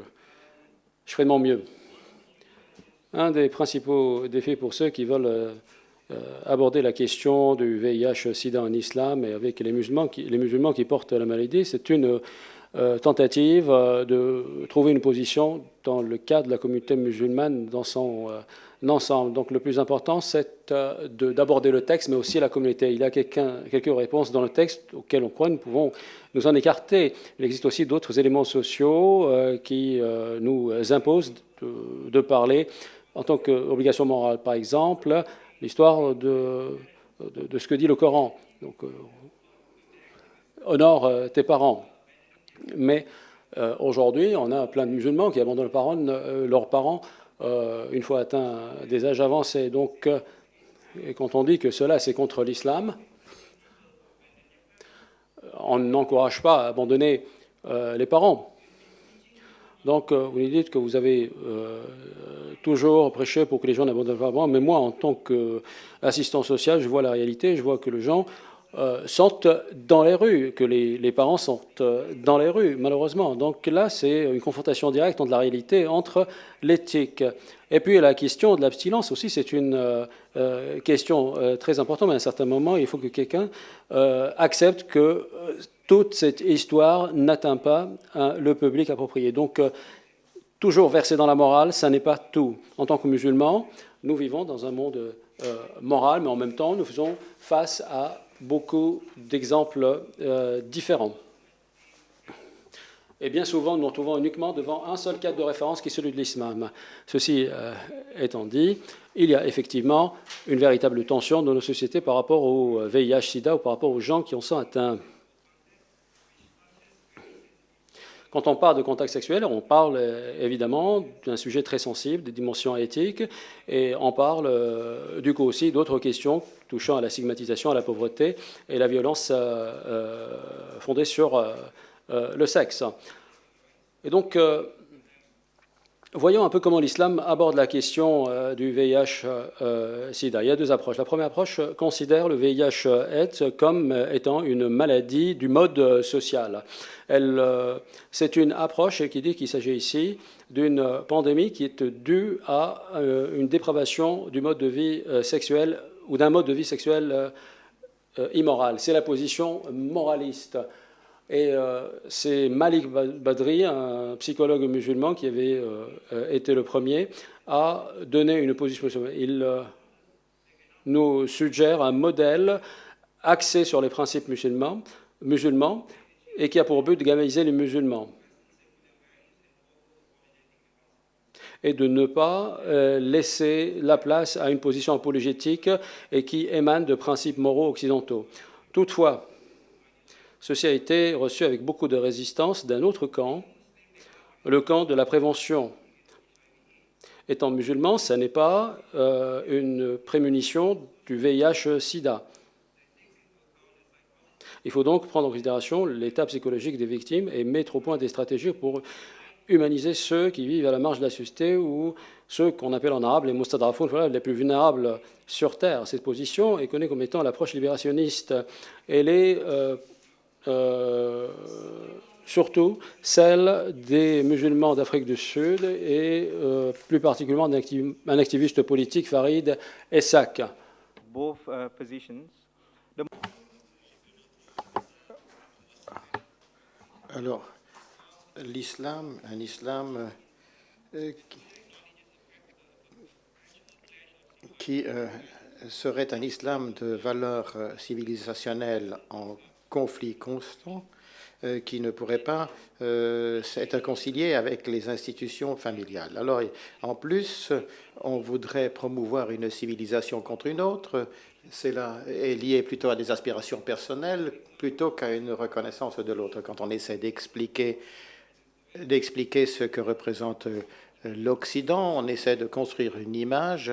C: ferai de mon mieux. Un des principaux défis pour ceux qui veulent aborder la question du VIH/SIDA en islam et avec les musulmans qui portent la maladie, c'est une tentative de trouver une position dans le cadre de la communauté musulmane dans son ensemble. Donc le plus important, c'est d'aborder le texte, mais aussi la communauté. Il y a quelques réponses dans le texte auxquelles on croit, nous pouvons nous en écarter. Il existe aussi d'autres éléments sociaux qui nous imposent de parler en tant qu'obligation morale. Par exemple, l'histoire de ce que dit le Coran. Donc, honore tes parents. Mais aujourd'hui, on a plein de musulmans qui abandonnent leurs parents une fois atteints des âges avancés. Donc, et quand on dit que cela, c'est contre l'islam, on n'encourage pas à abandonner les parents. Donc, vous nous dites que vous avez toujours prêché pour que les gens n'abandonnent pas les parents, mais moi, en tant qu'assistant social, je vois la réalité, je vois que les gens sont dans les rues, que les parents sont dans les rues, malheureusement. Donc là, c'est une confrontation directe entre la réalité, entre l'éthique. Et puis la question de l'abstinence aussi, c'est une question très importante, mais à un certain moment, il faut que quelqu'un accepte que toute cette histoire n'atteint pas le public approprié. Donc, toujours versé dans la morale, ça n'est pas tout. En tant que musulmans, nous vivons dans un monde moral, mais en même temps, nous faisons face à beaucoup d'exemples différents. Et bien souvent, nous nous retrouvons uniquement devant un seul cadre de référence qui est celui de l'islam. Ceci étant dit, il y a effectivement une véritable tension dans nos sociétés par rapport au VIH-Sida ou par rapport aux gens qui en sont atteints. Quand on parle de contact sexuel, on parle évidemment d'un sujet très sensible, des dimensions éthiques, et on parle du coup aussi d'autres questions touchant à la stigmatisation, à la pauvreté et la violence fondée sur le sexe. Et donc, Voyons un peu comment l'islam aborde la question du VIH-Sida. Il y a deux approches. La première approche considère le VIH-AIDS comme étant une maladie du mode social. C'est une approche qui dit qu'il s'agit ici d'une pandémie qui est due à une dépravation du mode de vie sexuel ou d'un mode de vie sexuel immoral. C'est la position moraliste. Et c'est Malik Badri, un psychologue musulman qui avait été le premier à donner une position musulmane. Il nous suggère un modèle axé sur les principes musulmans et qui a pour but de galvaniser les musulmans et de ne pas laisser la place à une position apologétique et qui émane de principes moraux occidentaux. Toutefois, ceci a été reçu avec beaucoup de résistance d'un autre camp, le camp de la prévention. Étant musulman, ce n'est pas une prémunition du VIH-Sida. Il faut donc prendre en considération l'état psychologique des victimes et mettre au point des stratégies pour humaniser ceux qui vivent à la marge de la société ou ceux qu'on appelle en arabe les mustadrafoun, voilà, les plus vulnérables sur Terre. Cette position est connue comme étant l'approche libérationniste. Elle est surtout celle des musulmans d'Afrique du Sud et plus particulièrement un activiste politique, Farid Essak.
B: Alors, l'islam, un islam qui serait un islam de valeurs civilisationnelles en conflit constant, qui ne pourrait pas être concilié avec les institutions familiales. Alors, en plus, on voudrait promouvoir une civilisation contre une autre. Cela est lié plutôt à des aspirations personnelles plutôt qu'à une reconnaissance de l'autre. Quand on essaie d'expliquer ce que représente l'Occident, on essaie de construire une image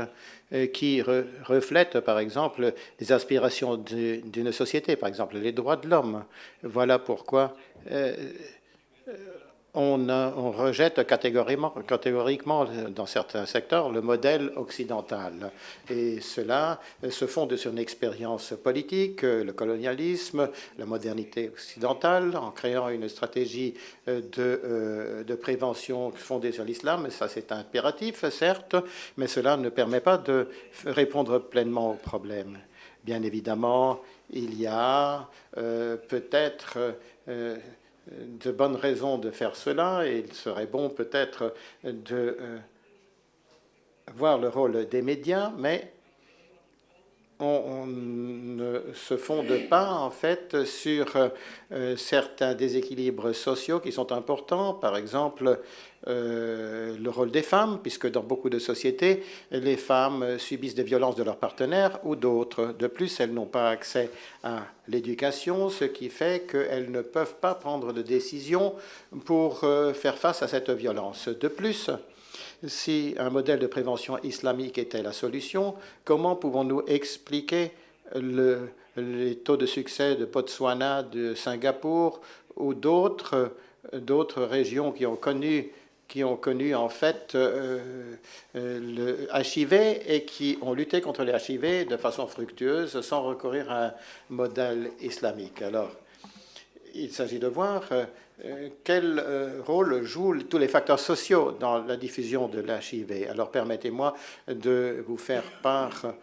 B: qui reflète, par exemple, les aspirations d'une société, par exemple les droits de l'homme. Voilà pourquoi on rejette catégoriquement dans certains secteurs le modèle occidental. Et cela se fonde sur une expérience politique, le colonialisme, la modernité occidentale, en créant une stratégie de prévention fondée sur l'islam. Ça, c'est impératif, certes, mais cela ne permet pas de répondre pleinement aux problèmes. Bien évidemment, il y a peut-être de bonnes raisons de faire cela, et il serait bon peut-être de voir le rôle des médias, mais on ne se fonde pas en fait sur certains déséquilibres sociaux qui sont importants, par exemple le rôle des femmes, puisque dans beaucoup de sociétés, les femmes subissent des violences de leurs partenaires ou d'autres. De plus, elles n'ont pas accès à l'éducation, ce qui fait qu'elles ne peuvent pas prendre de décision pour faire face à cette violence. De plus, si un modèle de prévention islamique était la solution, comment pouvons-nous expliquer les taux de succès de Botswana, de Singapour ou d'autres régions qui ont connu en fait le HIV et qui ont lutté contre le HIV de façon fructueuse sans recourir à un modèle islamique. Alors, il s'agit de voir quel rôle jouent tous les facteurs sociaux dans la diffusion de l'HIV. Alors permettez-moi de vous faire part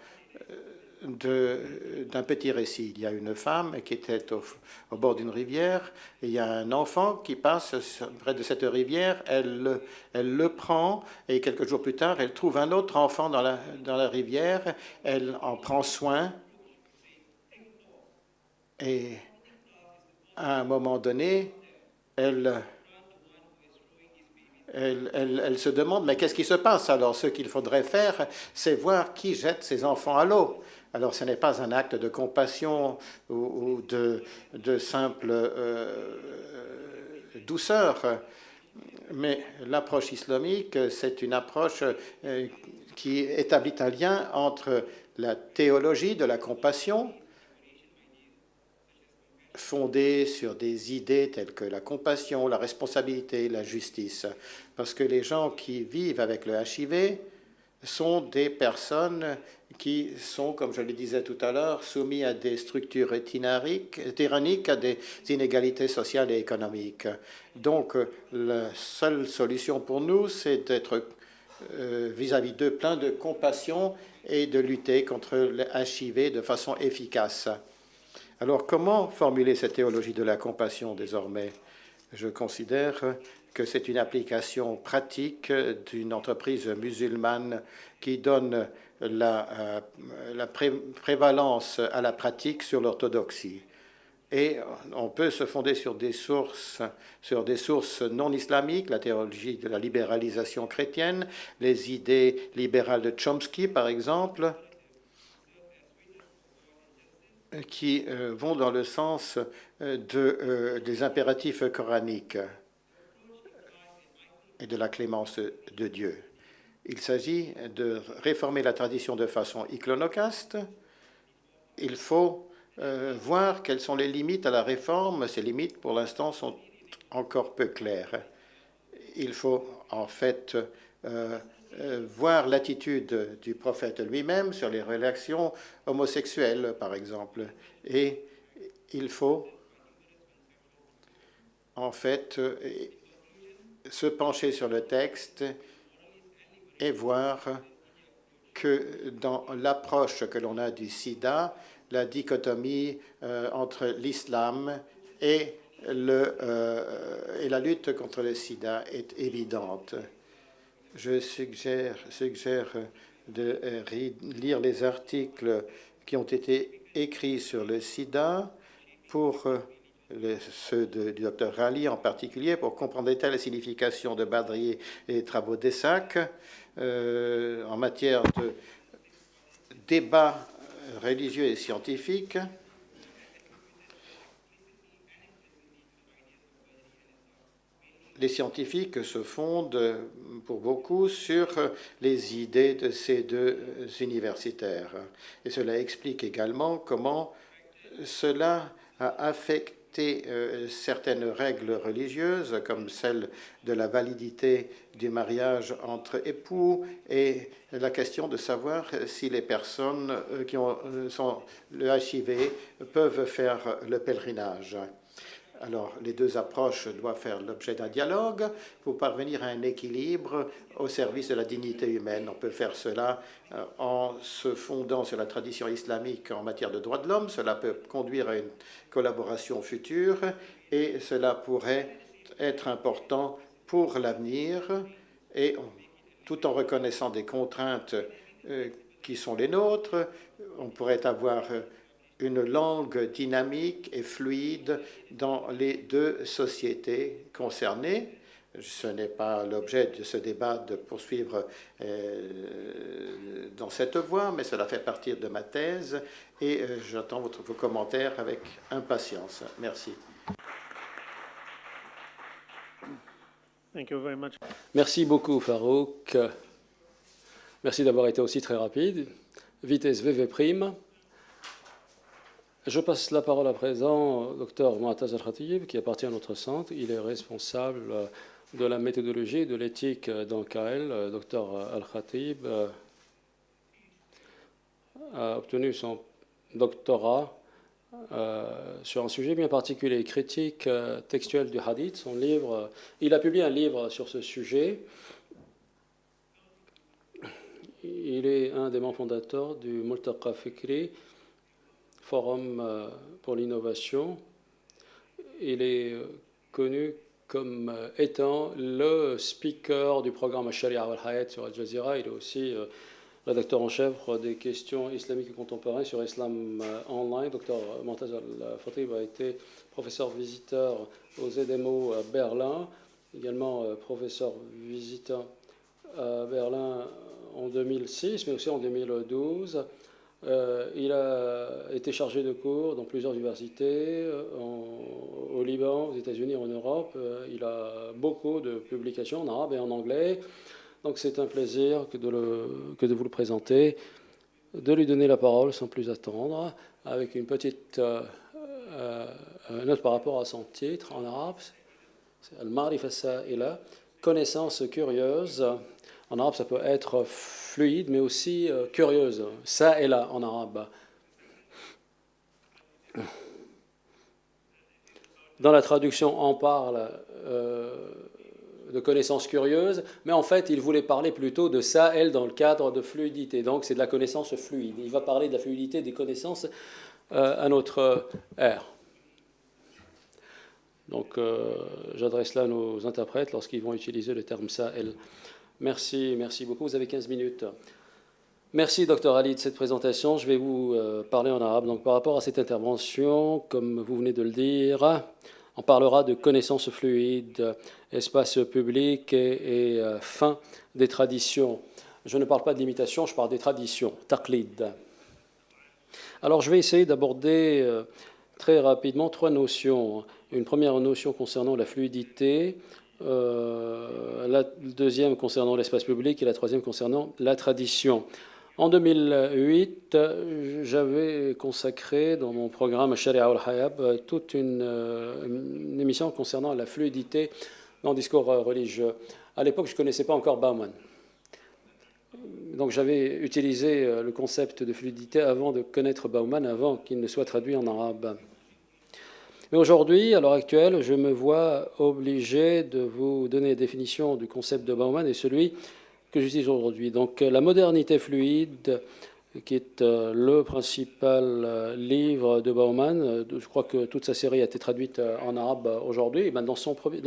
B: d'un petit récit. Il y a une femme qui était au bord d'une rivière, et il y a un enfant qui passe près de cette rivière, elle le prend, et quelques jours plus tard, elle trouve un autre enfant dans la rivière, elle en prend soin, et à un moment donné, elle se demande, mais qu'est-ce qui se passe? Alors, ce qu'il faudrait faire, c'est voir qui jette ses enfants à l'eau. Alors, ce n'est pas un acte de compassion ou de simple douceur, mais l'approche islamique, c'est une approche qui établit un lien entre la théologie de la compassion fondée sur des idées telles que la compassion, la responsabilité, la justice. Parce que les gens qui vivent avec le HIV sont des personnes qui sont, comme je le disais tout à l'heure, soumis à des structures tyranniques, à des inégalités sociales et économiques. Donc, la seule solution pour nous, c'est d'être vis-à-vis d'eux plein de compassion et de lutter contre le HIV de façon efficace. Alors, comment formuler cette théologie de la compassion désormais? Je considère que c'est une application pratique d'une entreprise musulmane qui donne la prévalence à la pratique sur l'orthodoxie. Et on peut se fonder sur des sources non islamiques, la théologie de la libéralisation chrétienne, les idées libérales de Chomsky, par exemple, qui vont dans le sens des impératifs coraniques et de la clémence de Dieu. Il s'agit de réformer la tradition de façon iconocaste. Il faut voir quelles sont les limites à la réforme. Ces limites, pour l'instant, sont encore peu claires. Il faut en fait voir l'attitude du prophète lui-même sur les relations homosexuelles, par exemple. Et il faut en fait se pencher sur le texte et voir que dans l'approche que l'on a du sida, la dichotomie entre l'islam et la lutte contre le sida est évidente. Je suggère de lire les articles qui ont été écrits sur le sida pour ceux du Dr Rally en particulier, pour comprendre la signification de Badri et des travaux d'Essac en matière de débat religieux et scientifique. Les scientifiques se fondent pour beaucoup sur les idées de ces deux universitaires. Et cela explique également comment cela a affecté certaines règles religieuses, comme celle de la validité du mariage entre époux et la question de savoir si les personnes qui ont le HIV peuvent faire le pèlerinage. Alors, les deux approches doivent faire l'objet d'un dialogue pour parvenir à un équilibre au service de la dignité humaine. On peut faire cela en se fondant sur la tradition islamique en matière de droits de l'homme. Cela peut conduire à une collaboration future et cela pourrait être important pour l'avenir, et tout en reconnaissant des contraintes qui sont les nôtres, on pourrait avoir une langue dynamique et fluide dans les deux sociétés concernées. Ce n'est pas l'objet de ce débat de poursuivre dans cette voie, mais cela fait partie de ma thèse et j'attends vos commentaires avec impatience. Merci.
A: Thank you very much.
C: Merci beaucoup, Farouk. Merci d'avoir été aussi très rapide. Vitesse VV'. Je passe la parole à présent au Dr Moataz Al-Khatib, qui appartient à notre centre. Il est responsable de la méthodologie et de l'éthique dans KL. Dr Al-Khatib a obtenu son doctorat sur un sujet bien particulier, critique textuelle du hadith. Son livre, il a publié un livre sur ce sujet. Il est un des membres fondateurs du Multaqa Fikri, Forum pour l'innovation. Il est connu comme étant le speaker du programme Al-Sharia Al-Hayat sur Al Jazeera. Il est aussi rédacteur en chef des questions islamiques et contemporaines sur Islam Online. Dr Moataz Al-Khatib a été professeur visiteur au ZMO à Berlin, également professeur visiteur à Berlin en 2006, mais aussi en 2012. Il a été chargé de cours dans plusieurs universités, au Liban, aux États-Unis et en Europe. Il a beaucoup de publications en arabe et en anglais. Donc c'est un plaisir que de vous le présenter, de lui donner la parole sans plus attendre, avec une petite un autre par rapport à son titre en arabe, c'est Al-Ma'rifa Sa'ila, connaissance curieuse. En arabe, ça peut être fluide, mais aussi curieuse. Sa'ila en arabe. Dans la traduction, on parle de connaissance curieuse, mais en fait, il voulait parler plutôt de Sa'el dans le cadre de fluidité. Donc, c'est de la connaissance fluide. Il va parler de la fluidité des connaissances à notre ère. Donc, j'adresse là nos interprètes lorsqu'ils vont utiliser le terme Sa'el. Merci beaucoup. Vous avez 15 minutes. Merci, Dr Ali, de cette présentation. Je vais vous parler en arabe. Donc, par rapport à cette intervention, comme vous venez de le dire, on parlera de connaissances fluides, espace public et fin des traditions. Je ne parle pas d'imitation, je parle des traditions, taqlid. Alors, je vais essayer d'aborder très rapidement 3 notions. Une première notion concernant la fluidité, la deuxième concernant l'espace public et la troisième concernant la tradition. En 2008, j'avais consacré dans mon programme Sharia al-Hayab toute une émission concernant la fluidité dans le discours religieux. À l'époque, je ne connaissais pas encore Bauman. Donc j'avais utilisé le concept de fluidité avant de connaître Bauman, avant qu'il ne soit traduit en arabe. Mais aujourd'hui, à l'heure actuelle, je me vois obligé de vous donner la définition du concept de Bauman et celui que j'utilise aujourd'hui. Donc la modernité fluide, qui est le principal livre de Bauman, je crois que toute sa série a été traduite en arabe aujourd'hui, et dans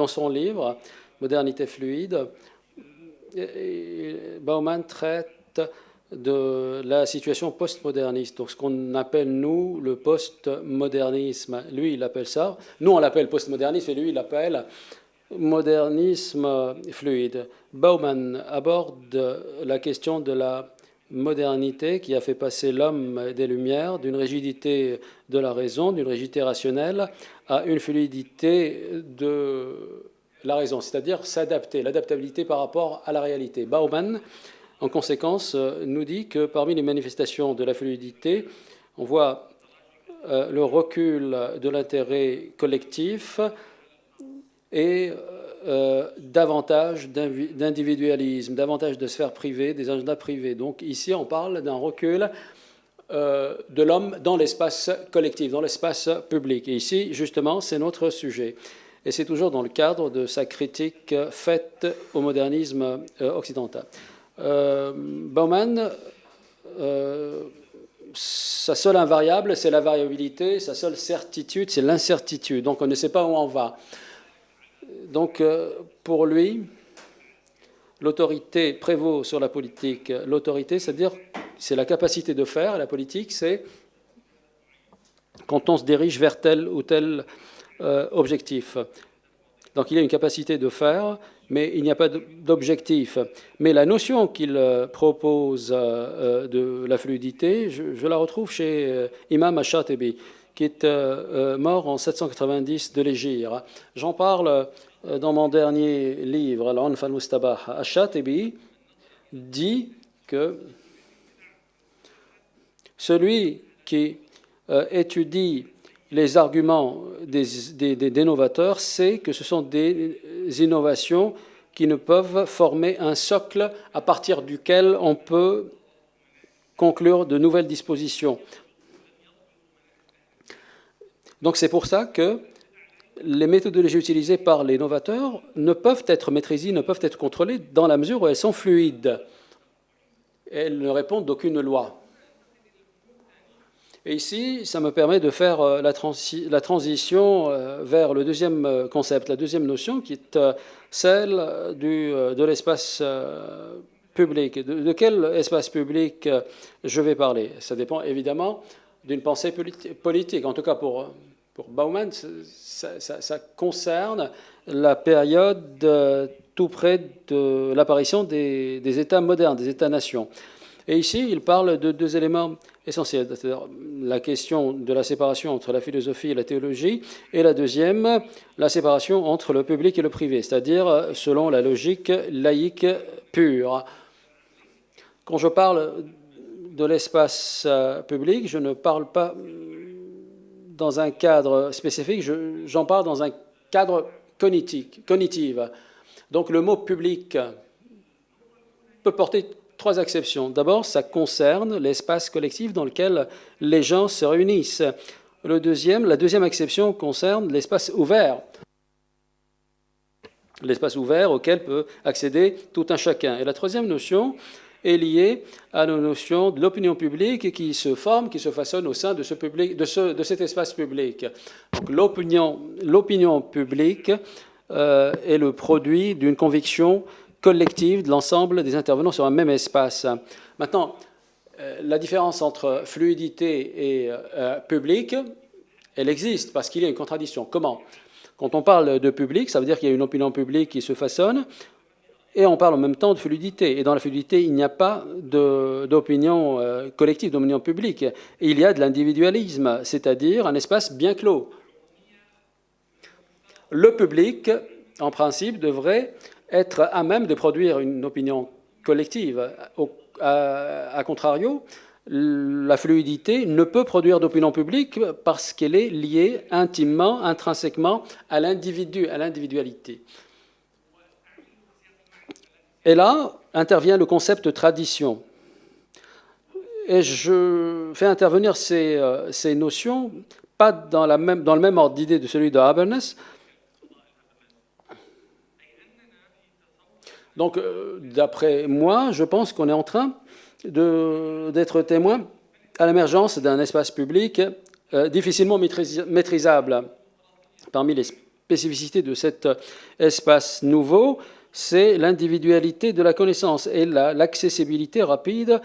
C: son livre, Modernité fluide, Bauman traite de la situation postmoderniste, donc ce qu'on appelle, nous, le postmodernisme. Lui, il appelle ça, nous, on l'appelle postmodernisme, et lui, il l'appelle modernisme fluide. Bauman aborde la question de la modernité qui a fait passer l'homme des Lumières d'une rigidité de la raison, d'une rigidité rationnelle, à une fluidité de la raison, c'est-à-dire s'adapter, l'adaptabilité par rapport à la réalité. Bauman, en conséquence, nous dit que parmi les manifestations de la fluidité, on voit le recul de l'intérêt collectif et davantage d'individualisme, davantage de sphères privées, des agendas privés. Donc ici, on parle d'un recul de l'homme dans l'espace collectif, dans l'espace public. Et ici, justement, c'est notre sujet. Et c'est toujours dans le cadre de sa critique faite au modernisme occidental. Bauman, sa seule invariable, c'est la variabilité, sa seule certitude, c'est l'incertitude. Donc on ne sait pas où on va. Donc pour lui, l'autorité prévaut sur la politique. L'autorité, c'est-à-dire, c'est la capacité de faire, et la politique, c'est quand on se dirige vers tel ou tel objectif. Donc il y a une capacité de faire, mais il n'y a pas d'objectif. Mais la notion qu'il propose de la fluidité, je la retrouve chez Imam Ash-Shatibi, qui est mort en 790 de l'Hégire. J'en parle dans mon dernier livre, Al-Unf al-Mustabah. Ash-Shatibi dit que celui qui étudie les arguments des novateurs, c'est que ce sont des innovations qui ne peuvent former un socle à partir duquel on peut conclure de nouvelles dispositions. Donc c'est pour ça que les méthodologies utilisées par les novateurs ne peuvent être maîtrisées, ne peuvent être contrôlées dans la mesure où elles sont fluides. Elles ne répondent d'aucune loi. Et ici, ça me permet de faire la transition vers le deuxième concept, la deuxième notion, qui est celle de l'espace public. De quel espace public je vais parler? Ça dépend évidemment d'une pensée politique. En tout cas, pour Bauman, ça concerne la période tout près de l'apparition des États modernes, des États-nations. Et ici, il parle de 2 éléments essentiels, c'est-à-dire la question de la séparation entre la philosophie et la théologie, et la deuxième, la séparation entre le public et le privé, c'est-à-dire selon la logique laïque pure. Quand je parle de l'espace public, je ne parle pas dans un cadre spécifique, j'en parle dans un cadre cognitif. Donc le mot public peut porter trois acceptions. D'abord, ça concerne l'espace collectif dans lequel les gens se réunissent. La deuxième acception concerne l'espace ouvert auquel peut accéder tout un chacun. Et la troisième notion est liée à la notion de l'opinion publique qui se forme, qui se façonne au sein de cet espace public. Donc l'opinion publique est le produit d'une conviction collective de l'ensemble des intervenants sur un même espace. Maintenant, la différence entre fluidité et public, elle existe parce qu'il y a une contradiction. Comment ? Quand on parle de public, ça veut dire qu'il y a une opinion publique qui se façonne, et on parle en même temps de fluidité. Et dans la fluidité, il n'y a pas d'opinion collective, d'opinion publique. Il y a de l'individualisme, c'est-à-dire un espace bien clos. Le public, en principe, devrait être à même de produire une opinion collective. A contrario, la fluidité ne peut produire d'opinion publique parce qu'elle est liée intimement, intrinsèquement à l'individu, à l'individualité. Et là intervient le concept de tradition. Et je fais intervenir ces notions, pas dans le même ordre d'idée de celui de Habermas. Donc, d'après moi, je pense qu'on est en train d'être témoin à l'émergence d'un espace public difficilement maîtrisable. Parmi les spécificités de cet espace nouveau, c'est l'individualité de la connaissance et l'accessibilité rapide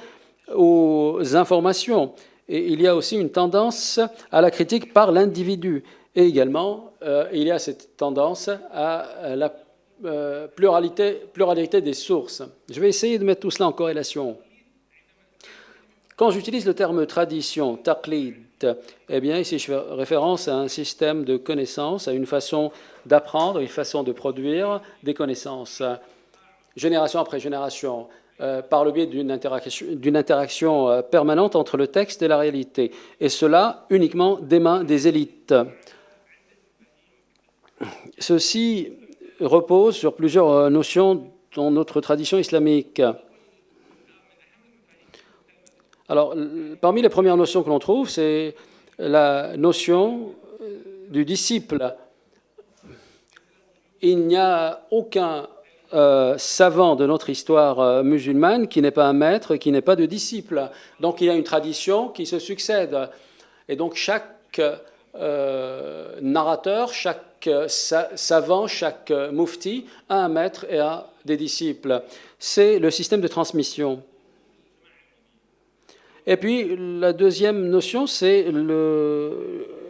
C: aux informations. Et il y a aussi une tendance à la critique par l'individu. Et également, il y a cette tendance à la pluralité des sources. Je vais essayer de mettre tout cela en corrélation. Quand j'utilise le terme tradition, taqlid, eh bien ici je fais référence à un système de connaissances, à une façon d'apprendre, une façon de produire des connaissances, génération après génération, par le biais d'une interaction permanente entre le texte et la réalité, et cela uniquement des mains des élites. Ceci repose sur plusieurs notions dans notre tradition islamique. Alors, parmi les premières notions que l'on trouve, c'est la notion du disciple. Il n'y a aucun savant de notre histoire musulmane qui n'est pas un maître, qui n'est pas de disciple. Donc, il y a une tradition qui se succède. Et donc, chaque narrateur, chaque savant, chaque mufti a un maître et a des disciples. C'est le système de transmission. Et puis, la deuxième notion, c'est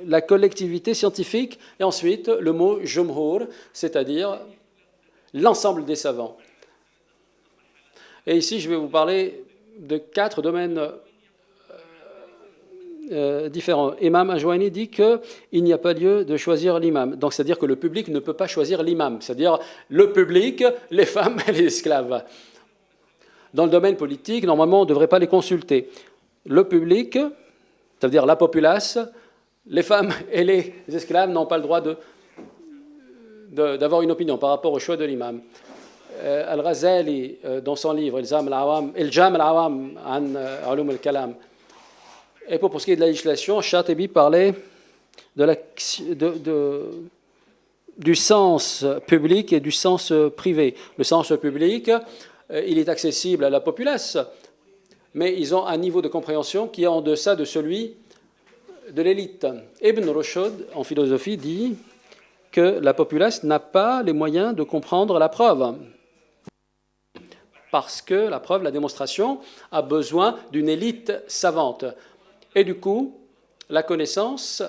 C: la collectivité scientifique, et ensuite le mot « jumhur », c'est-à-dire l'ensemble des savants. Et ici, je vais vous parler de 4 domaines différents. Imam Ajwani dit qu'il n'y a pas lieu de choisir l'imam. Donc, c'est-à-dire que le public ne peut pas choisir l'imam, c'est-à-dire le public, les femmes et les esclaves. Dans le domaine politique, normalement, on ne devrait pas les consulter. Le public, ça veut dire la populace, les femmes et les esclaves n'ont pas le droit d'avoir une opinion par rapport au choix de l'imam. Al-Ghazali, dans son livre Iljam al-Awam an Ulum al-Kalam. Et pour ce qui est de la législation, Shatibi parlait du sens public et du sens privé. Le sens public, il est accessible à la populace, mais ils ont un niveau de compréhension qui est en deçà de celui de l'élite. Ibn Rushd, en philosophie, dit que la populace n'a pas les moyens de comprendre la preuve, parce que la preuve, la démonstration, a besoin d'une élite savante. Et du coup, la connaissance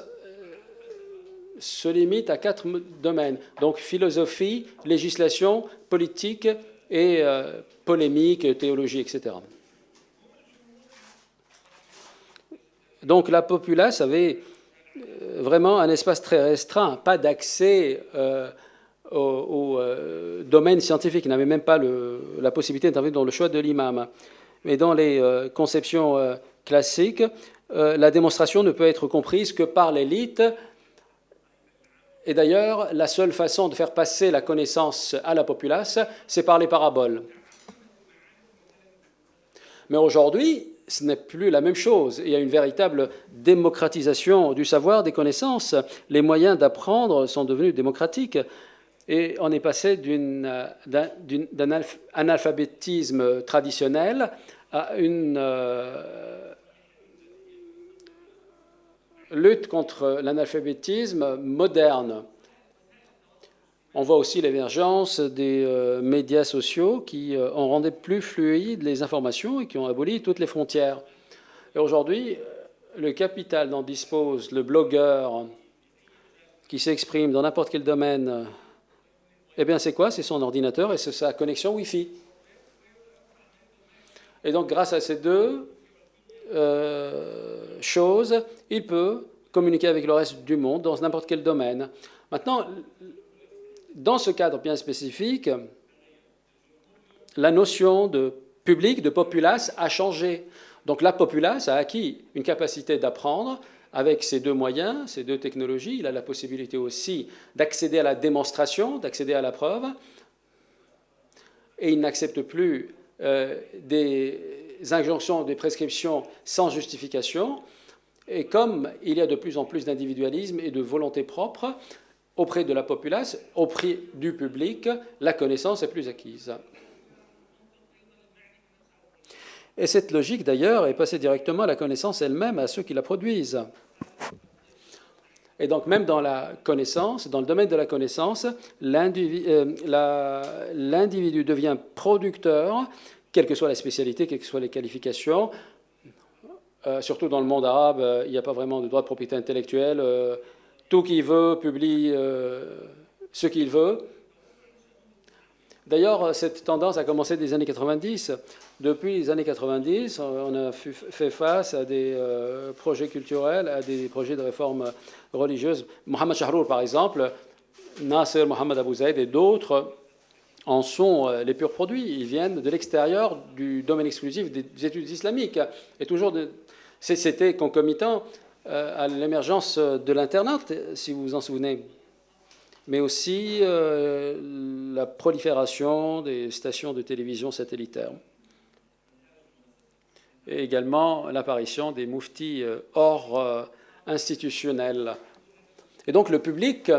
C: se limite à 4 domaines. Donc philosophie, législation, politique et polémique, théologie, etc. Donc la populace avait vraiment un espace très restreint, pas d'accès au domaine scientifique, n'avait même pas la possibilité d'intervenir dans le choix de l'imam. Mais dans les conceptions classiques, la démonstration ne peut être comprise que par l'élite. Et d'ailleurs, la seule façon de faire passer la connaissance à la populace, c'est par les paraboles. Mais aujourd'hui, ce n'est plus la même chose. Il y a une véritable démocratisation du savoir, des connaissances. Les moyens d'apprendre sont devenus démocratiques. Et on est passé d'un analphabétisme traditionnel à une lutte contre l'analphabétisme moderne. On voit aussi l'émergence des médias sociaux qui ont rendu plus fluides les informations et qui ont aboli toutes les frontières. Et aujourd'hui, le capital dont dispose le blogueur qui s'exprime dans n'importe quel domaine, eh bien, c'est quoi? C'est son ordinateur et c'est sa connexion Wi-Fi. Et donc, grâce à ces deux choses, il peut communiquer avec le reste du monde dans n'importe quel domaine. Maintenant, dans ce cadre bien spécifique, la notion de public, de populace, a changé. Donc la populace a acquis une capacité d'apprendre avec ces deux moyens, ces deux technologies. Il a la possibilité aussi d'accéder à la démonstration, d'accéder à la preuve. Et il n'accepte plus des injonctions, des prescriptions sans justification. Et comme il y a de plus en plus d'individualisme et de volonté propre auprès de la populace, auprès du public, la connaissance est plus acquise. Et cette logique, d'ailleurs, est passée directement à la connaissance elle-même, à ceux qui la produisent. Et donc, même dans la connaissance, dans le domaine de la connaissance, l'individu devient producteur, quelle que soit la spécialité, quelles que soient les qualifications. Surtout dans le monde arabe, il n'y a pas vraiment de droit de propriété intellectuelle. Tout qui veut publie ce qu'il veut. D'ailleurs, cette tendance a commencé des années 90. Depuis les années 90, on a fait face à des projets culturels, à des projets de réforme religieuse. Mohamed Chahrour, par exemple, Nasser Mohamed Abou Zaïd et d'autres en sont les purs produits. Ils viennent de l'extérieur du domaine exclusif des études islamiques. Et toujours, c'était concomitant à l'émergence de l'Internet, si vous vous en souvenez, mais aussi la prolifération des stations de télévision satellitaires, et également l'apparition des mouftis hors institutionnels. Et donc le public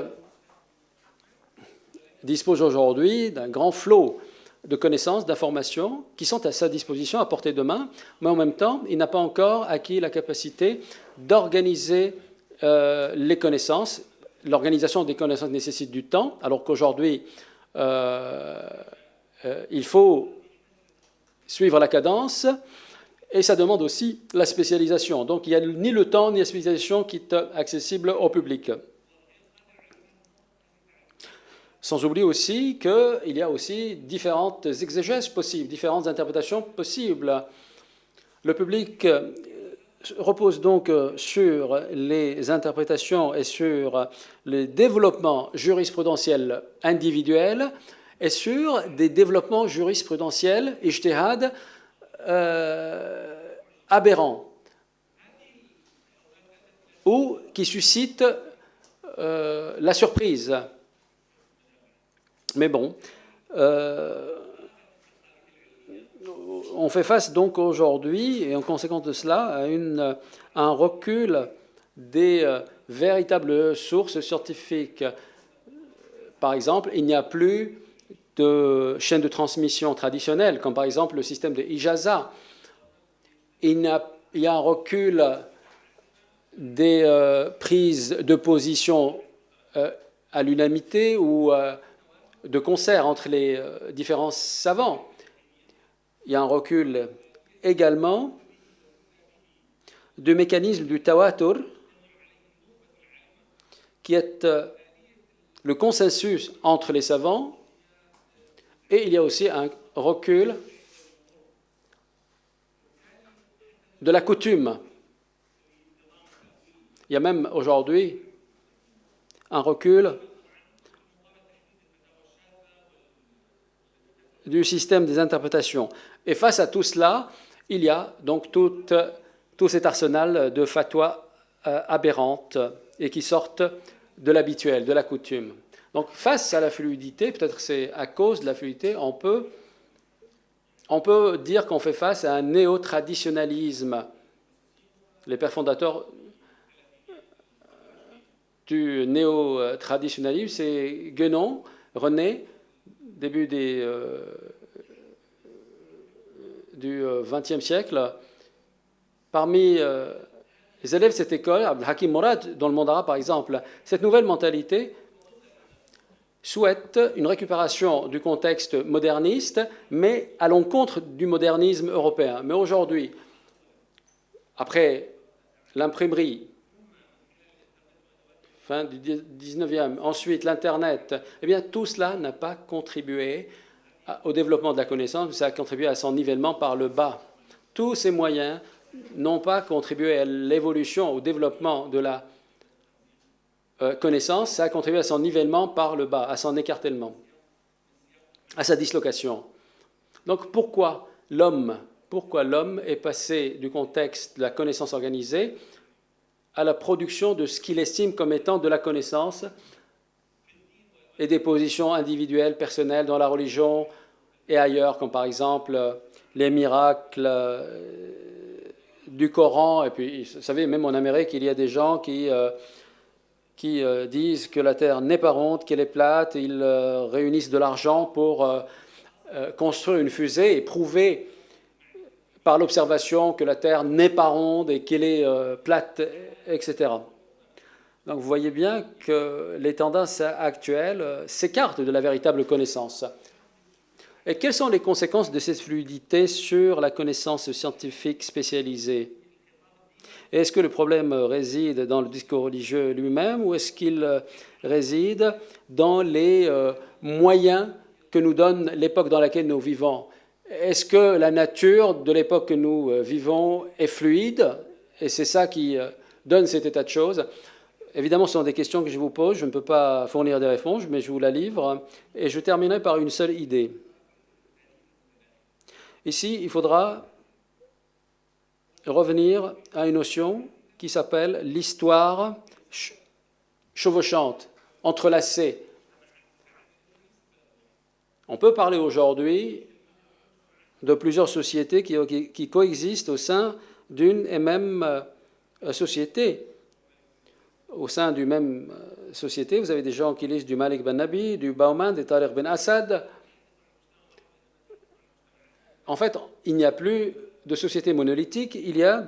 C: dispose aujourd'hui d'un grand flot de connaissances, d'informations qui sont à sa disposition, à portée de main, mais en même temps, il n'a pas encore acquis la capacité d'organiser les connaissances. L'organisation des connaissances nécessite du temps, alors qu'aujourd'hui, il faut suivre la cadence, et ça demande aussi la spécialisation. Donc il n'y a ni le temps ni la spécialisation qui est accessible au public. Sans oublier aussi qu'il y a aussi différentes exégèses possibles, différentes interprétations possibles. Le public repose donc sur les interprétations et sur le développement jurisprudentiel individuel et sur des développements jurisprudentiels, ijtihad, aberrants, ou qui suscitent la surprise. Mais bon, on fait face donc aujourd'hui, et en conséquence de cela, à un recul des véritables sources scientifiques. Par exemple, il n'y a plus de chaînes de transmission traditionnelles, comme par exemple le système de Ijaza. Il y a un recul des prises de position à l'unanimité ou de concert entre les différents savants. Il y a un recul également du mécanisme du tawatur, qui est le consensus entre les savants, et il y a aussi un recul de la coutume. Il y a même aujourd'hui un recul du système des interprétations. Et face à tout cela, il y a donc toute tout cet arsenal de fatwas aberrantes et qui sortent de l'habituel, de la coutume. Donc face à la fluidité, peut-être c'est à cause de la fluidité, on peut dire qu'on fait face à un néo-traditionnalisme. Les pères fondateurs du néo-traditionnalisme, c'est Guénon, René, début du XXe siècle. Parmi les élèves de cette école, Abdelhakim Mourad, dans le monde arabe par exemple, cette nouvelle mentalité souhaite une récupération du contexte moderniste, mais à l'encontre du modernisme européen. Mais aujourd'hui, après l'imprimerie, fin du 19e, ensuite l'Internet, eh bien tout cela n'a pas contribué au développement de la connaissance, mais ça a contribué à son nivellement par le bas. Tous ces moyens n'ont pas contribué à l'évolution, au développement de la connaissance, ça a contribué à son nivellement par le bas, à son écartèlement, à sa dislocation. Donc pourquoi l'homme est passé du contexte de la connaissance organisée à la production de ce qu'il estime comme étant de la connaissance et des positions individuelles, personnelles dans la religion et ailleurs, comme par exemple les miracles du Coran. Et puis, vous savez, même en Amérique, il y a des gens qui disent que la Terre n'est pas ronde, qu'elle est plate. Ils réunissent de l'argent pour construire une fusée et prouver par l'observation que la Terre n'est pas ronde et qu'elle est plate, etc. Donc vous voyez bien que les tendances actuelles s'écartent de la véritable connaissance. Et quelles sont les conséquences de cette fluidité sur la connaissance scientifique spécialisée? Est-ce que le problème réside dans le discours religieux lui-même ou est-ce qu'il réside dans les moyens que nous donne l'époque dans laquelle nous vivons? Est-ce que la nature de l'époque que nous vivons est fluide? Et c'est ça qui donne cet état de choses. Évidemment, ce sont des questions que je vous pose. Je ne peux pas fournir des réponses, mais je vous la livre. Et je terminerai par une seule idée. Ici, il faudra revenir à une notion qui s'appelle l'histoire chevauchante, entrelacée. On peut parler aujourd'hui de plusieurs sociétés qui coexistent au sein d'une et même société. Au sein d'une même société, vous avez des gens qui lisent du Malik Ben Nabi, du Bauman, du Tariq Ben Assad. En fait, il n'y a plus de société monolithique, il y a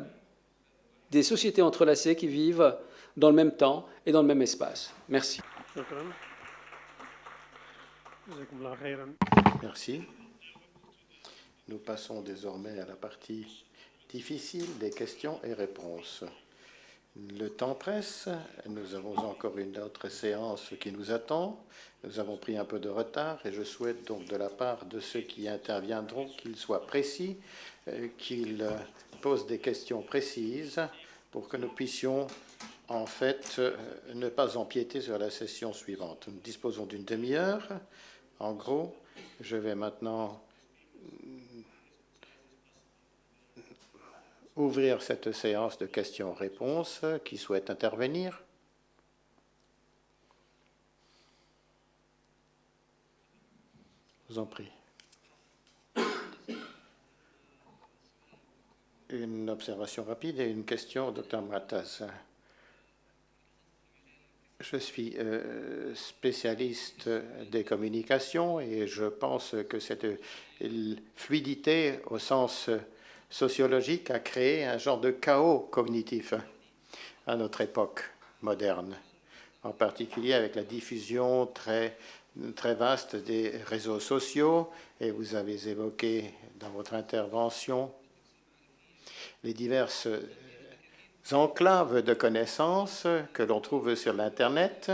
C: des sociétés entrelacées qui vivent dans le même temps et dans le même espace. Merci.
B: Merci. Nous passons désormais à la partie difficile des questions et réponses. Le temps presse, nous avons encore une autre séance qui nous attend. Nous avons pris un peu de retard et je souhaite donc de la part de ceux qui interviendront qu'ils soient précis, qu'ils posent des questions précises pour que nous puissions en fait ne pas empiéter sur la session suivante. Nous disposons d'une demi-heure. En gros, je vais maintenant ouvrir cette séance de questions-réponses. Qui souhaite intervenir? Je vous en prie. Une observation rapide et une question au Dr Matas. Je suis spécialiste des communications et je pense que cette fluidité au sens sociologique a créé un genre de chaos cognitif à notre époque moderne, en particulier avec la diffusion très vaste des réseaux sociaux, et vous avez évoqué dans votre intervention les diverses enclaves de connaissances que l'on trouve sur l'Internet,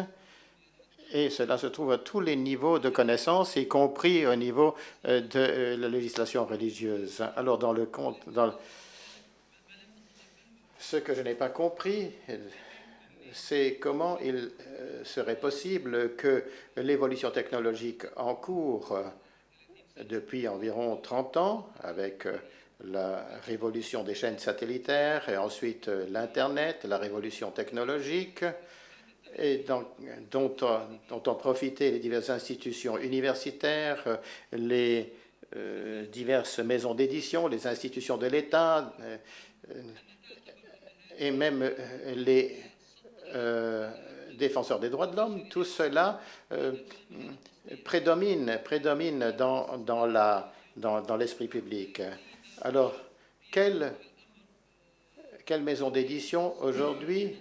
B: et cela se trouve à tous les niveaux de connaissances, y compris au niveau de la législation religieuse. Alors, ce que je n'ai pas compris, c'est comment il serait possible que l'évolution technologique en cours depuis environ 30 ans, avec la révolution des chaînes satellitaires et ensuite l'Internet, la révolution technologique, et dont ont profité les diverses institutions universitaires, les diverses maisons d'édition, les institutions de l'État et même les défenseurs des droits de l'homme. Tout cela prédomine dans l'esprit public. Alors, quelle maison d'édition aujourd'hui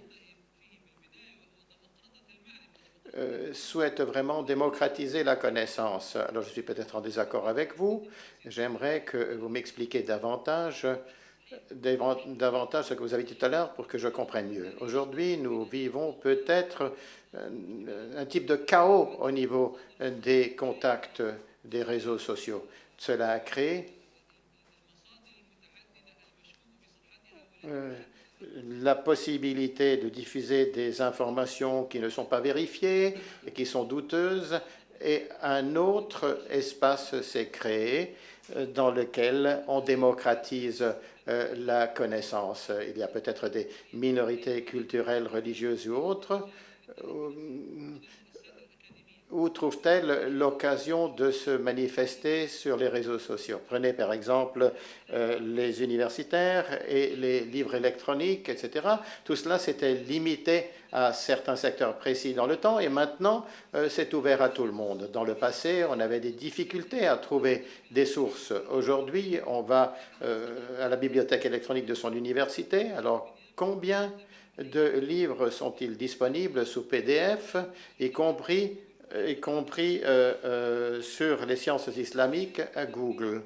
B: souhaite vraiment démocratiser la connaissance? Alors, je suis peut-être en désaccord avec vous. J'aimerais que vous m'expliquiez davantage ce que vous avez dit tout à l'heure pour que je comprenne mieux. Aujourd'hui, nous vivons peut-être un type de chaos au niveau des contacts des réseaux sociaux. Cela a créé la possibilité de diffuser des informations qui ne sont pas vérifiées et qui sont douteuses, et un autre espace s'est créé dans lequel on démocratise la connaissance. Il y a peut-être des minorités culturelles, religieuses ou autres. Où trouve-t-elle l'occasion de se manifester sur les réseaux sociaux? Prenez par exemple les universitaires et les livres électroniques, etc. Tout cela s'était limité à certains secteurs précis dans le temps, et maintenant c'est ouvert à tout le monde. Dans le passé, on avait des difficultés à trouver des sources. Aujourd'hui, on va à la bibliothèque électronique de son université. Alors, combien de livres sont-ils disponibles sous PDF, y compris sur les sciences islamiques à Google?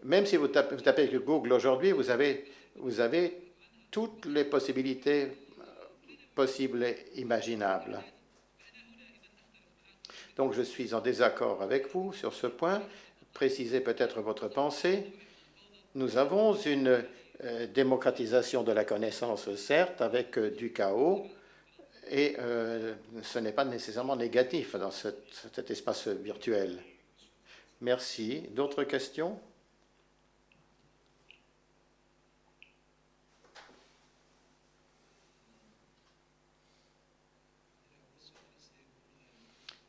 B: Même si vous tapez Google aujourd'hui, vous avez toutes les possibilités possibles et imaginables. Donc je suis en désaccord avec vous sur ce point. Précisez peut-être votre pensée. Nous avons une démocratisation de la connaissance, certes, avec du chaos, et ce n'est pas nécessairement négatif dans cet espace virtuel. Merci. D'autres questions?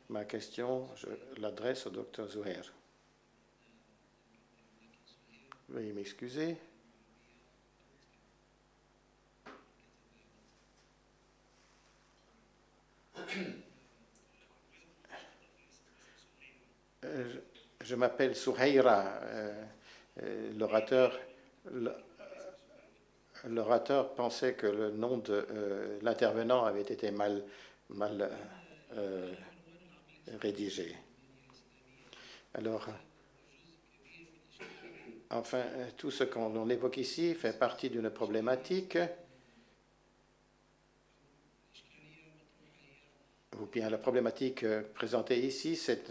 B: Ma question, je l'adresse au docteur Zouher. Veuillez m'excuser. Je m'appelle Souheira. L'orateur pensait que le nom de l'intervenant avait été mal rédigé. Alors, enfin, tout ce qu'on évoque ici fait partie d'une problématique. Ou bien la problématique présentée ici, c'est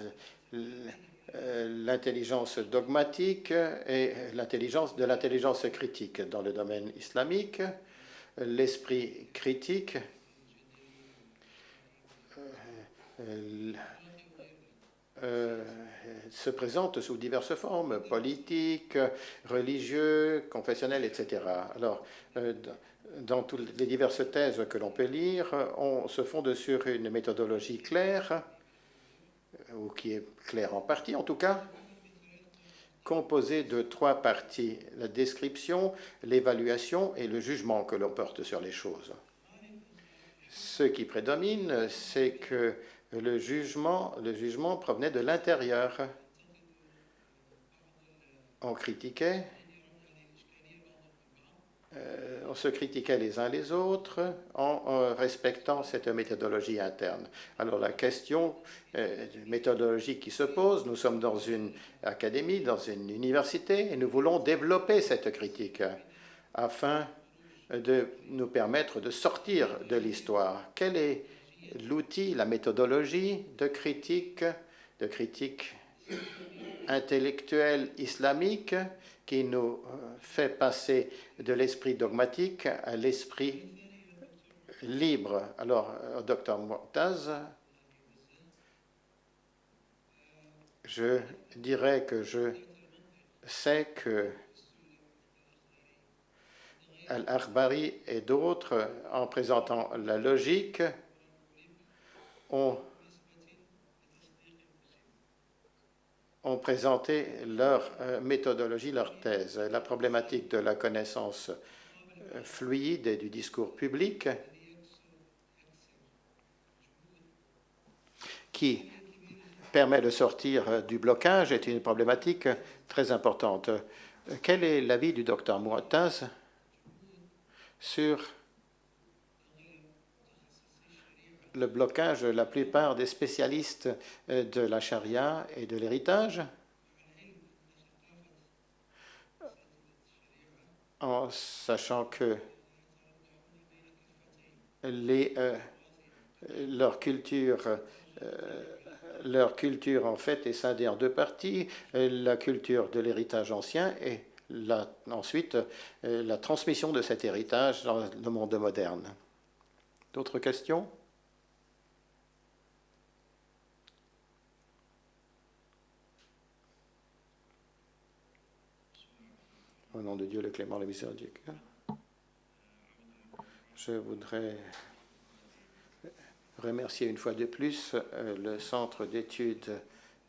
B: l'intelligence dogmatique et l'intelligence critique dans le domaine islamique. L'esprit critique se présente sous diverses formes, politiques, religieuses, confessionnelles, etc. Alors, dans toutes les diverses thèses que l'on peut lire, on se fonde sur une méthodologie claire, ou qui est claire en partie en tout cas, composée de 3 parties: la description, l'évaluation et le jugement que l'on porte sur les choses. Ce qui prédomine, c'est que le jugement provenait de l'intérieur. On se critiquait les uns les autres en respectant cette méthodologie interne. Alors la question méthodologique qui se pose, nous sommes dans une académie, dans une université, et nous voulons développer cette critique afin de nous permettre de sortir de l'histoire. Quel est l'outil, la méthodologie de critique intellectuelle islamique qui nous fait passer de l'esprit dogmatique à l'esprit libre? Alors, docteur Mourtaz, je dirais que je sais que Al-Akhbari et d'autres, en présentant la logique, ont présenté leur méthodologie, leur thèse. La problématique de la connaissance fluide et du discours public qui permet de sortir du blocage est une problématique très importante. Quel est l'avis du docteur Mouattaz sur le blocage de la plupart des spécialistes de la charia et de l'héritage, en sachant que leur culture en fait est scindée en deux parties, la culture de l'héritage ancien et ensuite la transmission de cet héritage dans le monde moderne. D'autres questions? Au nom de Dieu, le clément, le miséricordieux. Je voudrais remercier une fois de plus le Centre d'études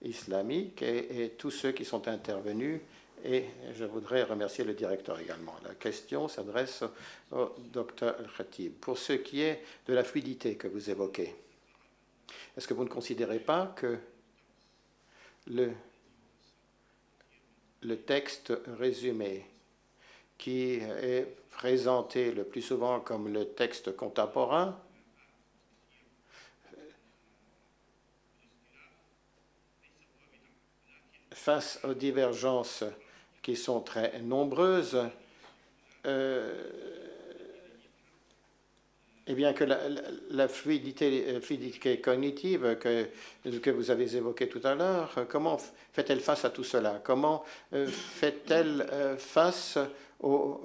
B: islamiques et tous ceux qui sont intervenus. Et je voudrais remercier le directeur également. La question s'adresse au docteur Al-Khatib. Pour ce qui est de la fluidité que vous évoquez, est-ce que vous ne considérez pas que le texte résumé qui est présenté le plus souvent comme le texte contemporain face aux divergences qui sont très nombreuses, eh bien que la fluidité cognitive que vous avez évoquée tout à l'heure, comment fait-elle face à tout cela? Comment fait-elle face aux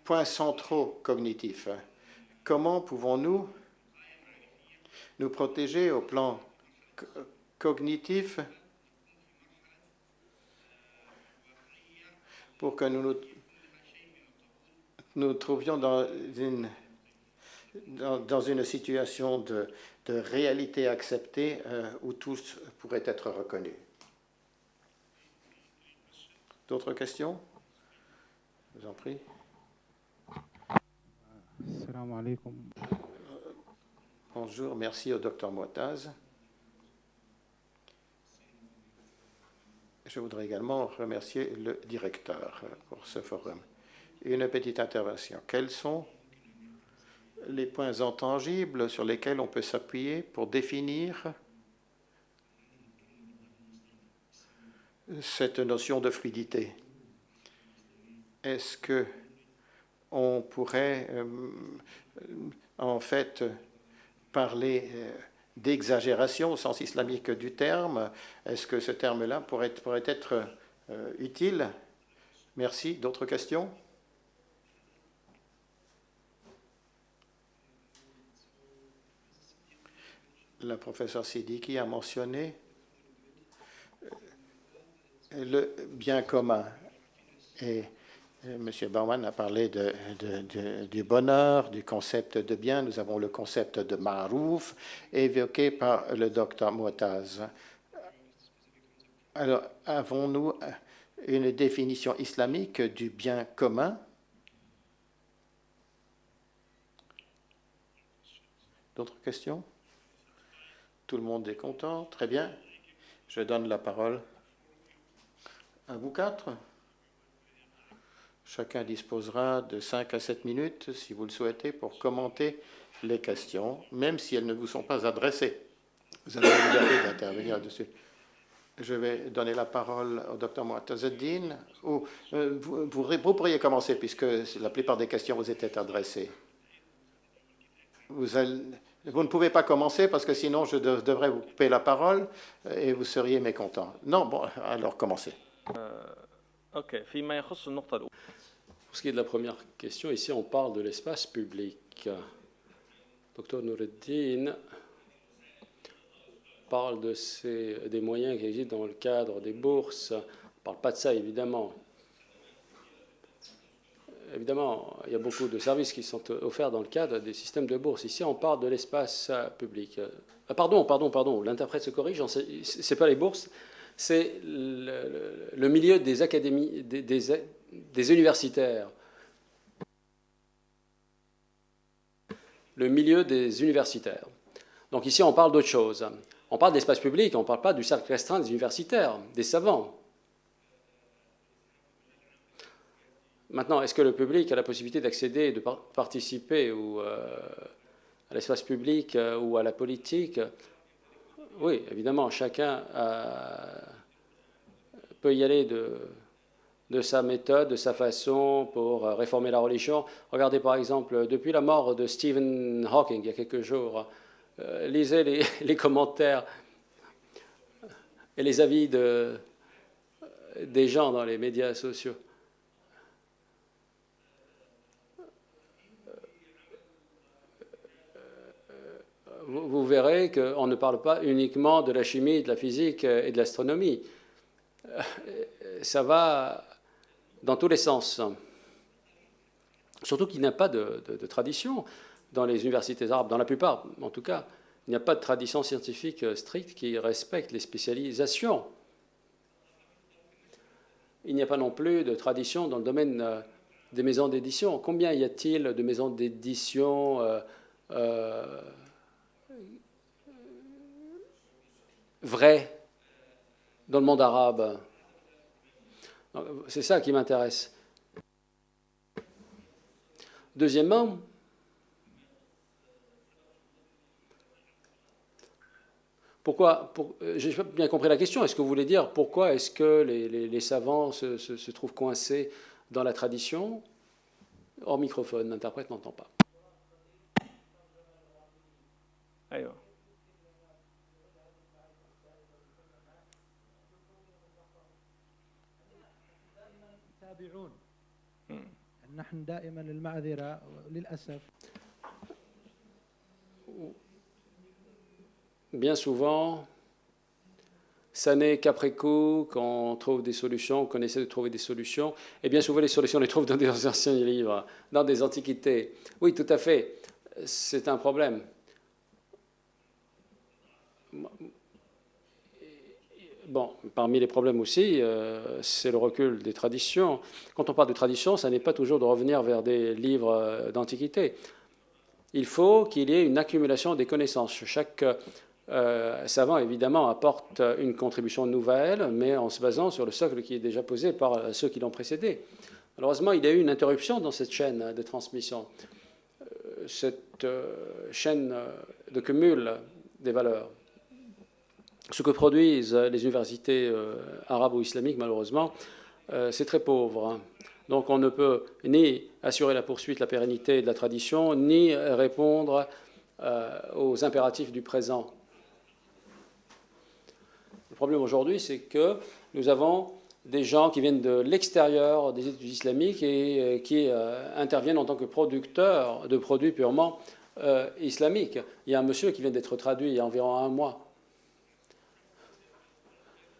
B: points centraux cognitifs? Comment pouvons-nous nous protéger au plan cognitif pour que nous nous trouvions dans une situation de réalité acceptée où tous pourraient être reconnus. D'autres questions? Je vous en prie.
D: Assalamu alaikum.
B: Bonjour, merci au docteur Mouattaz. Je voudrais également remercier le directeur pour ce forum. Une petite intervention. Quels sont les points intangibles sur lesquels on peut s'appuyer pour définir cette notion de fluidité? Est-ce que on pourrait en fait parler d'exagération au sens islamique du terme? Est-ce que ce terme-là pourrait être utile? Merci. D'autres questions? La professeure Siddiqui a mentionné le bien commun et M. Bauman a parlé du bonheur, du concept de bien. Nous avons le concept de ma'rouf évoqué par le docteur Mouattaz. Alors, avons-nous une définition islamique du bien commun? D'autres questions? Tout le monde est content? Très bien. Je donne la parole à vous quatre. Chacun disposera de 5 à 7 minutes, si vous le souhaitez, pour commenter les questions, même si elles ne vous sont pas adressées. Vous avez la liberté d'intervenir dessus. Je vais donner la parole au docteur Mouattazeddine. Vous pourriez commencer, puisque la plupart des questions vous étaient adressées. Vous ne pouvez pas commencer, parce que sinon je devrais vous couper la parole et vous seriez mécontent. Non, bon, alors commencez.
C: Pour ce qui est de la première question, ici on parle de l'espace public. Dr Noureddin parle des moyens qui existent dans le cadre des bourses. On ne parle pas de ça, évidemment. évidemment, il y a beaucoup de services qui sont offerts dans le cadre des systèmes de bourse. Ici, on parle de l'espace public. Pardon, l'interprète se corrige, ce n'est pas les bourses, c'est le milieu des académies, des universitaires. Le milieu des universitaires. Donc ici, on parle d'autre chose. On parle d'espace public, on ne parle pas du cercle restreint des universitaires, des savants. Maintenant, est-ce que le public a la possibilité d'accéder et de participer à l'espace public ou à la politique? Oui, évidemment, chacun peut y aller de sa méthode, de sa façon pour réformer la religion. Regardez par exemple, depuis la mort de Stephen Hawking il y a quelques jours, lisez les commentaires et les avis des gens dans les médias sociaux. Vous verrez qu'on ne parle pas uniquement de la chimie, de la physique et de l'astronomie. Ça va dans tous les sens. Surtout qu'il n'y a pas de tradition dans les universités arabes, dans la plupart en tout cas. Il n'y a pas de tradition scientifique stricte qui respecte les spécialisations. Il n'y a pas non plus de tradition dans le domaine des maisons d'édition. Combien y a-t-il de maisons d'édition vraies dans le monde arabe? C'est ça qui m'intéresse. Deuxièmement, je n'ai pas bien compris la question. Est-ce que vous voulez dire pourquoi est-ce que les savants se trouvent coincés dans la tradition? Hors microphone, l'interprète n'entend pas.
A: أيوة.
D: تابعون. نحن دائما المعذرة للأسف.
C: Bien souvent, ça n'est qu'après coup qu'on trouve des solutions, qu'on essaie de trouver des solutions. Et bien souvent, les solutions, on les trouve dans des anciens livres, dans des antiquités. Oui, tout à fait. C'est un problème. Bon, parmi les problèmes aussi, c'est le recul des traditions. Quand on parle de tradition, ça n'est pas toujours de revenir vers des livres d'antiquité. Il faut qu'il y ait une accumulation des connaissances. Chaque savant, évidemment, apporte une contribution nouvelle, mais en se basant sur le socle qui est déjà posé par ceux qui l'ont précédé. Malheureusement, il y a eu une interruption dans cette chaîne de transmission, cette chaîne de cumul des valeurs. Ce que produisent les universités arabes ou islamiques, malheureusement, c'est très pauvre. Donc on ne peut ni assurer la poursuite, la pérennité de la tradition, ni répondre aux impératifs du présent. Le problème aujourd'hui, c'est que nous avons des gens qui viennent de l'extérieur des études islamiques et qui interviennent en tant que producteurs de produits purement islamiques. Il y a un monsieur qui vient d'être traduit il y a environ un mois.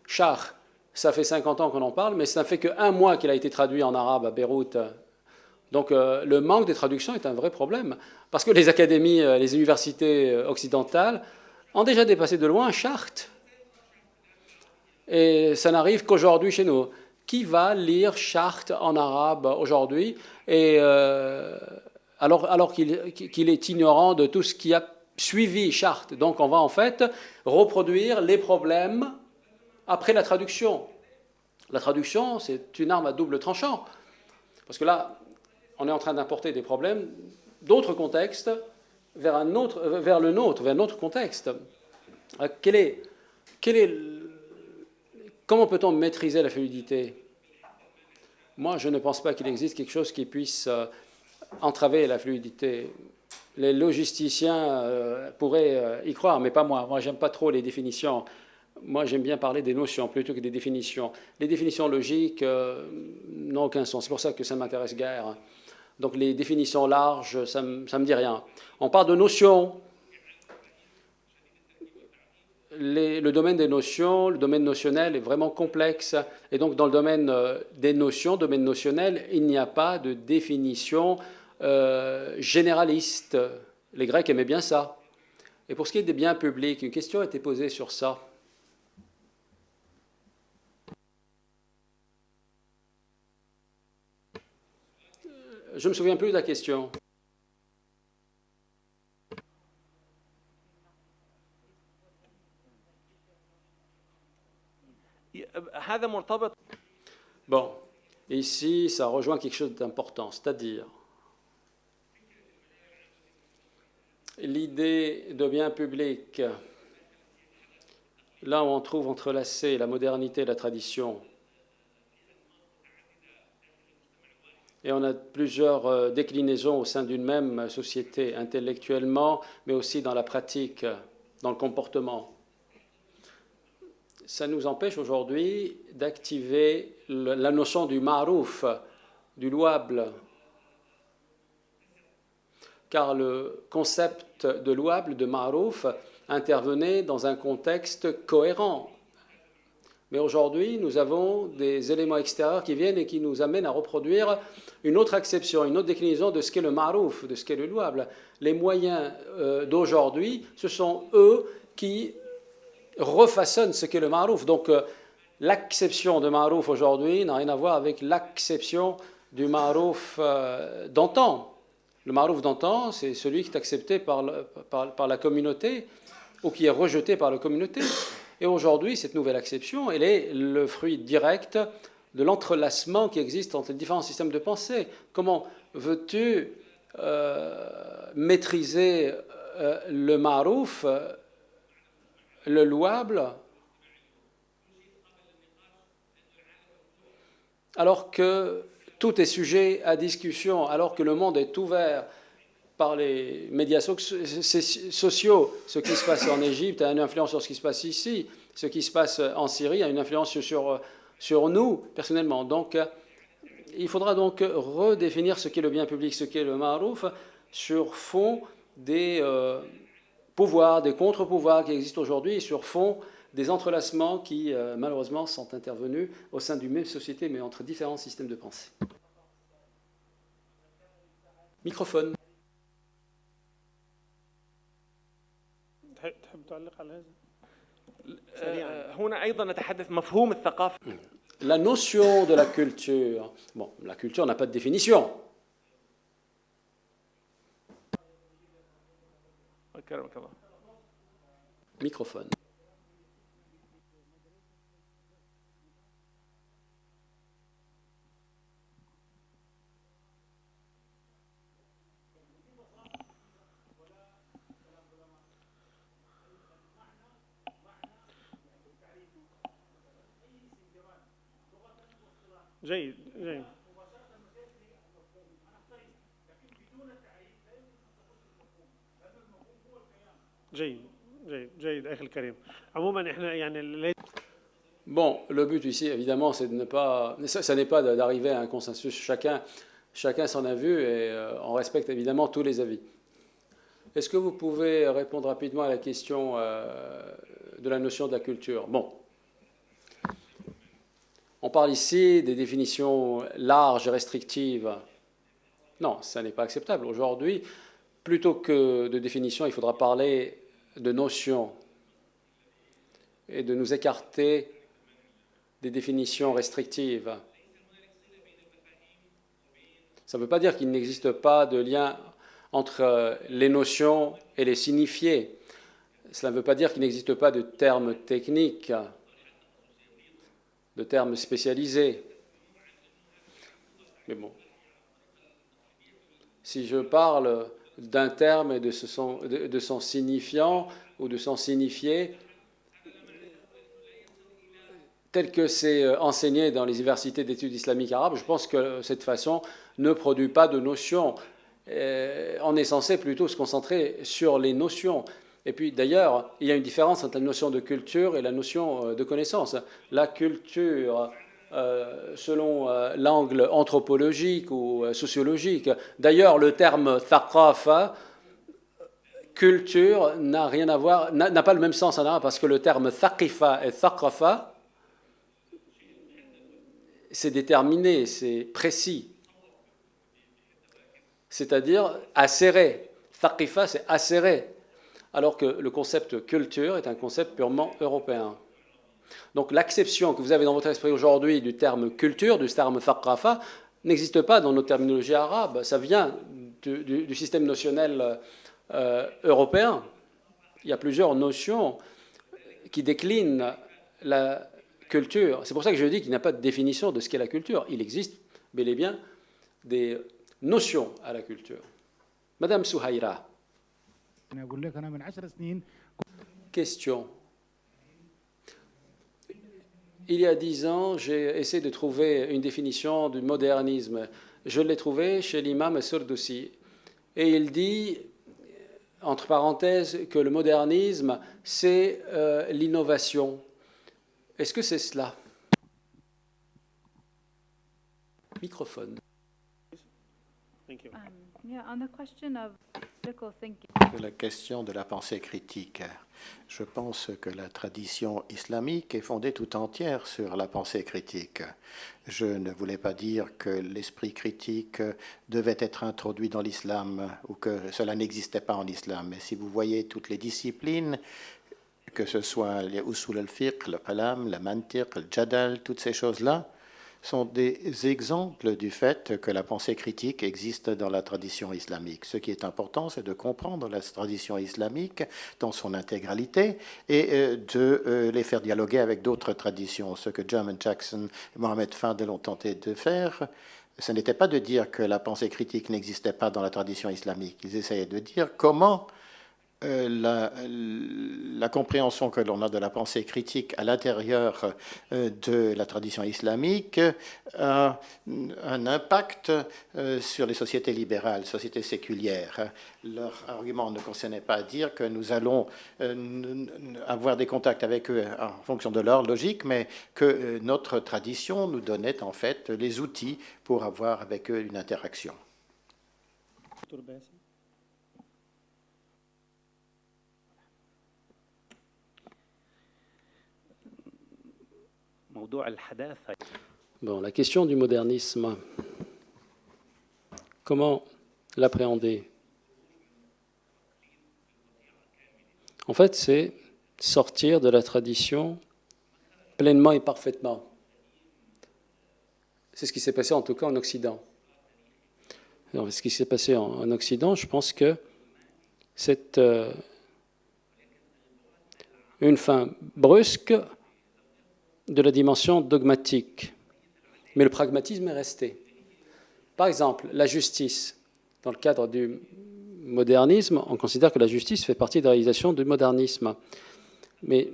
C: Char, ça fait 50 ans qu'on en parle, mais ça ne fait qu'un mois qu'il a été traduit en arabe à Beyrouth. Donc le manque de traduction est un vrai problème, parce que les académies, les universités occidentales ont déjà dépassé de loin Chartres. Et ça n'arrive qu'aujourd'hui chez nous. Qui va lire Chartres en arabe aujourd'hui, et alors qu'il est ignorant de tout ce qui a suivi Chartres? Donc on va en fait reproduire les problèmes après la traduction. La traduction, c'est une arme à double tranchant. Parce que là, on est en train d'importer des problèmes d'autres contextes vers le nôtre, vers notre contexte. Comment peut-on maîtriser la fluidité? Moi, je ne pense pas qu'il existe quelque chose qui puisse entraver la fluidité. Les logisticiens pourraient y croire, mais pas moi. Moi, j'aime pas trop les définitions. Moi, j'aime bien parler des notions plutôt que des définitions. Les définitions logiques n'ont aucun sens. C'est pour ça que ça ne m'intéresse guère. Donc, les définitions larges, ça me dit rien. On parle de notions. le domaine des notions, le domaine notionnel est vraiment complexe. Et donc, dans le domaine des notions, domaine notionnel, il n'y a pas de définition généraliste. Les Grecs aimaient bien ça. Et pour ce qui est des biens publics, une question a été posée sur ça. Je ne me souviens plus de la question. Bon, ici, ça rejoint quelque chose d'important, c'est-à-dire l'idée de bien public, là où on trouve entrelacé la modernité et la tradition, et on a plusieurs déclinaisons au sein d'une même société, intellectuellement, mais aussi dans la pratique, dans le comportement. Ça nous empêche aujourd'hui d'activer la notion du ma'rouf, du louable, car le concept de louable, de ma'rouf, intervenait dans un contexte cohérent. Mais aujourd'hui, nous avons des éléments extérieurs qui viennent et qui nous amènent à reproduire une autre acception, une autre déclinaison de ce qu'est le ma'rouf, de ce qu'est le louable. Les moyens d'aujourd'hui, ce sont eux qui refaçonnent ce qu'est le ma'rouf. Donc, l'acception de ma'rouf aujourd'hui n'a rien à voir avec l'acception du ma'rouf d'antan. Le ma'rouf d'antan, c'est celui qui est accepté par la communauté ou qui est rejeté par la communauté. Et aujourd'hui, cette nouvelle acception, elle est le fruit direct de l'entrelacement qui existe entre les différents systèmes de pensée. Comment veux-tu maîtriser le ma'rouf, le louable, alors que tout est sujet à discussion, alors que le monde est ouvert par les médias sociaux. Ce qui se passe en Égypte a une influence sur ce qui se passe ici. Ce qui se passe en Syrie a une influence sur nous, personnellement. Donc, il faudra donc redéfinir ce qu'est le bien public, ce qu'est le ma'rouf, sur fond des pouvoirs, des contre-pouvoirs qui existent aujourd'hui, et sur fond des entrelacements qui, malheureusement, sont intervenus au sein d'une même société, mais entre différents systèmes de pensée. Microphone. La notion de la culture. Bon, la culture n'a pas de définition. Microphone.
A: جيد جيد جيد جيد جيد أخي الكريم. عموما إحنا يعني
C: Bon, le but ici, évidemment, c'est de ne pas, ça n'est pas d'arriver à un consensus. Chacun s'en a vu et on respecte évidemment tous les avis. Est-ce que vous pouvez répondre rapidement à la question de la notion de la culture? Bon. On parle ici des définitions larges et restrictives. Non, ça n'est pas acceptable. Aujourd'hui, plutôt que de définition, il faudra parler de notions et de nous écarter des définitions restrictives. Ça ne veut pas dire qu'il n'existe pas de lien entre les notions et les signifiés. Cela ne veut pas dire qu'il n'existe pas de termes techniques, de termes spécialisés. Mais bon, si je parle d'un terme et de son signifiant ou de son signifié, tel que c'est enseigné dans les universités d'études islamiques arabes, je pense que cette façon ne produit pas de notions. On est censé plutôt se concentrer sur les notions. Et puis d'ailleurs, il y a une différence entre la notion de culture et la notion de connaissance. La culture, selon l'angle anthropologique ou sociologique, d'ailleurs le terme thaqafa, culture n'a rien à voir, n'a pas le même sens en arabe, parce que le terme thaqifa et thaqafa, c'est déterminé, c'est précis. C'est-à-dire acéré. Thaqifa, c'est acéré. Alors que le concept culture est un concept purement européen. Donc l'acception que vous avez dans votre esprit aujourd'hui du terme culture, du terme thaqafa, n'existe pas dans nos terminologies arabes. Ça vient du système notionnel européen. Il y a plusieurs notions qui déclinent la culture. C'est pour ça que je dis qu'il n'y a pas de définition de ce qu'est la culture. Il existe bel et bien des notions à la culture. Madame Souhaïra. Question. Il y a 10 ans, j'ai essayé de trouver une définition du modernisme. Je l'ai trouvée chez l'imam Surdoussi. Et il dit, entre parenthèses, que le modernisme, c'est l'innovation. Est-ce que c'est cela? Microphone.
A: Thank you.
E: Yeah, on the question of critical thinking.
B: La question de la pensée critique. Je pense que la tradition islamique est fondée tout entière sur la pensée critique. Je ne voulais pas dire que l'esprit critique devait être introduit dans l'islam ou que cela n'existait pas en islam. Mais si vous voyez toutes les disciplines, que ce soit les usul al-fiqh, le kalam, la mantiq, le jadal, toutes ces choses-là, sont des exemples du fait que la pensée critique existe dans la tradition islamique. Ce qui est important, c'est de comprendre la tradition islamique dans son intégralité et de les faire dialoguer avec d'autres traditions. Ce que Jermain Jackson et Mohamed Fadel ont tenté de faire, ce n'était pas de dire que la pensée critique n'existait pas dans la tradition islamique. Ils essayaient de dire comment la compréhension que l'on a de la pensée critique à l'intérieur de la tradition islamique a un impact sur les sociétés libérales, sociétés séculières. Leur argument ne concernait pas à dire que nous allons avoir des contacts avec eux en fonction de leur logique, mais que notre tradition nous donnait en fait les outils pour avoir avec eux une interaction.
C: Bon, la question du modernisme, comment l'appréhender? En fait, c'est sortir de la tradition pleinement et parfaitement. C'est ce qui s'est passé en tout cas en Occident. Alors, ce qui s'est passé en Occident, je pense que c'est une fin brusque de la dimension dogmatique. Mais le pragmatisme est resté. Par exemple, la justice. Dans le cadre du modernisme, on considère que la justice fait partie de la réalisation du modernisme. Mais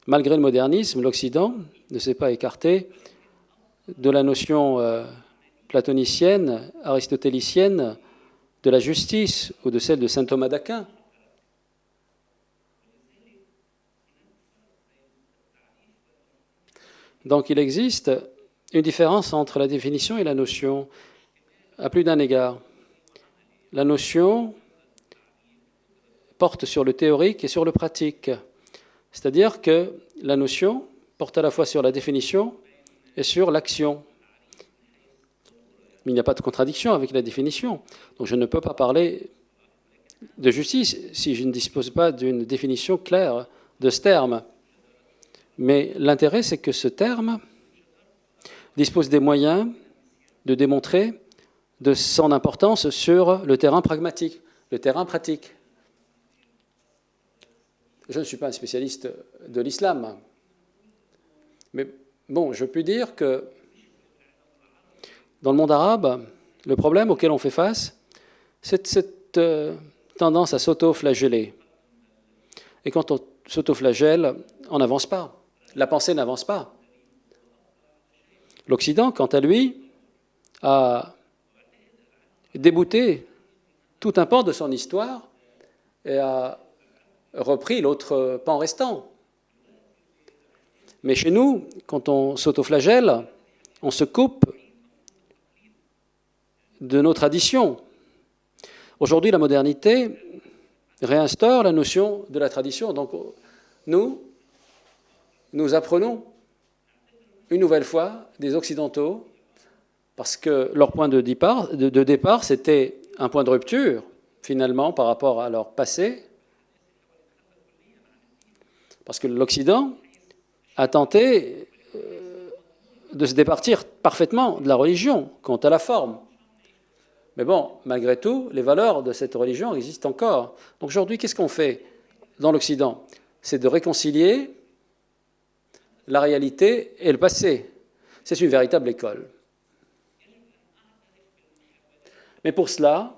C: malgré le modernisme, l'Occident ne s'est pas écarté de la notion platonicienne, aristotélicienne de la justice ou de celle de saint Thomas d'Aquin. Donc il existe une différence entre la définition et la notion à plus d'un égard. La notion porte sur le théorique et sur le pratique. C'est-à-dire que la notion porte à la fois sur la définition et sur l'action. Mais il n'y a pas de contradiction avec la définition. Donc je ne peux pas parler de justice si je ne dispose pas d'une définition claire de ce terme. Mais l'intérêt, c'est que ce terme dispose des moyens de démontrer de son importance sur le terrain pragmatique, le terrain pratique. Je ne suis pas un spécialiste de l'islam, mais bon, je peux dire que dans le monde arabe, le problème auquel on fait face, c'est cette tendance à s'auto-flageller. Et quand on s'auto-flagelle, on n'avance pas. La pensée n'avance pas. L'Occident, quant à lui, a débouté tout un pan de son histoire et a repris l'autre pan restant. Mais chez nous, quand on s'autoflagelle, on se coupe de nos traditions. Aujourd'hui, la modernité réinstaure la notion de la tradition. Donc, nous apprenons une nouvelle fois des Occidentaux, parce que leur point de départ, c'était un point de rupture, finalement, par rapport à leur passé, parce que l'Occident a tenté de se départir parfaitement de la religion, quant à la forme. Mais bon, malgré tout, les valeurs de cette religion existent encore. Donc aujourd'hui, qu'est-ce qu'on fait dans l'Occident? C'est de réconcilier la réalité et le passé. C'est une véritable école. Mais pour cela,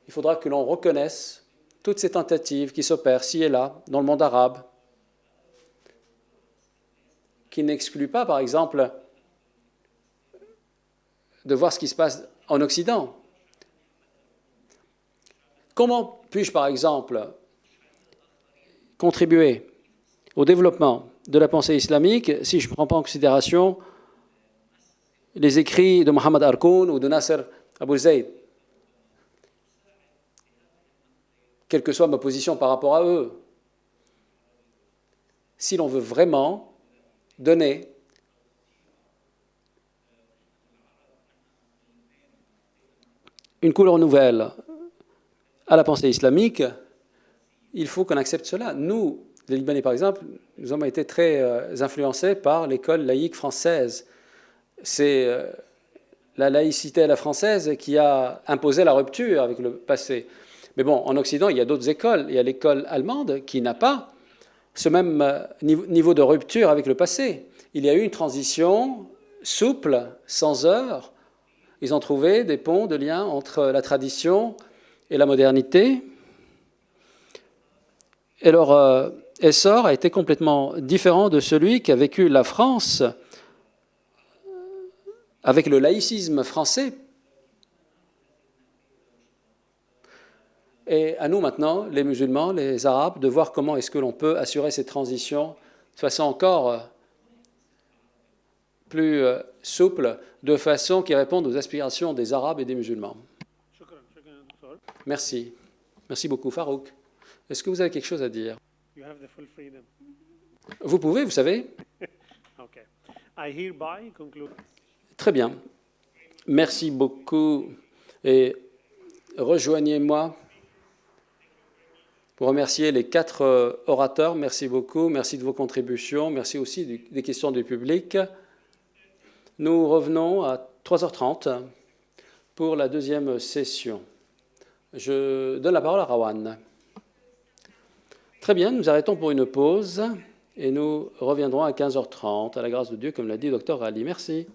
C: il faudra que l'on reconnaisse toutes ces tentatives qui s'opèrent ci et là dans le monde arabe, qui n'excluent pas, par exemple, de voir ce qui se passe en Occident. Comment puis-je, par exemple, contribuer au développement de la pensée islamique si je ne prends pas en considération les écrits de Mohamed Harkoun ou de Nasser Abou Zaid, quelle que soit ma position par rapport à eux? Si l'on veut vraiment donner une couleur nouvelle à la pensée islamique, il faut qu'on accepte cela. Nous, les Libanais par exemple, nous avons été très influencés par l'école laïque française. C'est la laïcité à la française qui a imposé la rupture avec le passé. Mais bon, en Occident, il y a d'autres écoles. Il y a l'école allemande qui n'a pas ce même niveau de rupture avec le passé. Il y a eu une transition souple, sans heurts. Ils ont trouvé des ponts de liens entre la tradition et la modernité. Et leur essor a été complètement différent de celui qu'a vécu la France avec le laïcisme français. Et à nous maintenant, les musulmans, les arabes, de voir comment est-ce que l'on peut assurer cette transition de façon encore plus souple, de façon qui réponde aux aspirations des arabes et des musulmans. Merci. Merci beaucoup, Farouk. Est-ce que vous avez quelque chose à dire?
A: You have the full freedom.
C: Vous pouvez, vous savez.
A: Okay. I hereby conclude.
C: Très bien. Merci beaucoup. Et rejoignez-moi pour remercier les 4 orateurs. Merci beaucoup. Merci de vos contributions. Merci aussi des questions du public. Nous revenons à 3h30 pour la deuxième session. Je donne la parole à Rawan. Très bien, nous arrêtons pour une pause et nous reviendrons à 15h30, à la grâce de Dieu, comme l'a dit Dr Ali. Merci.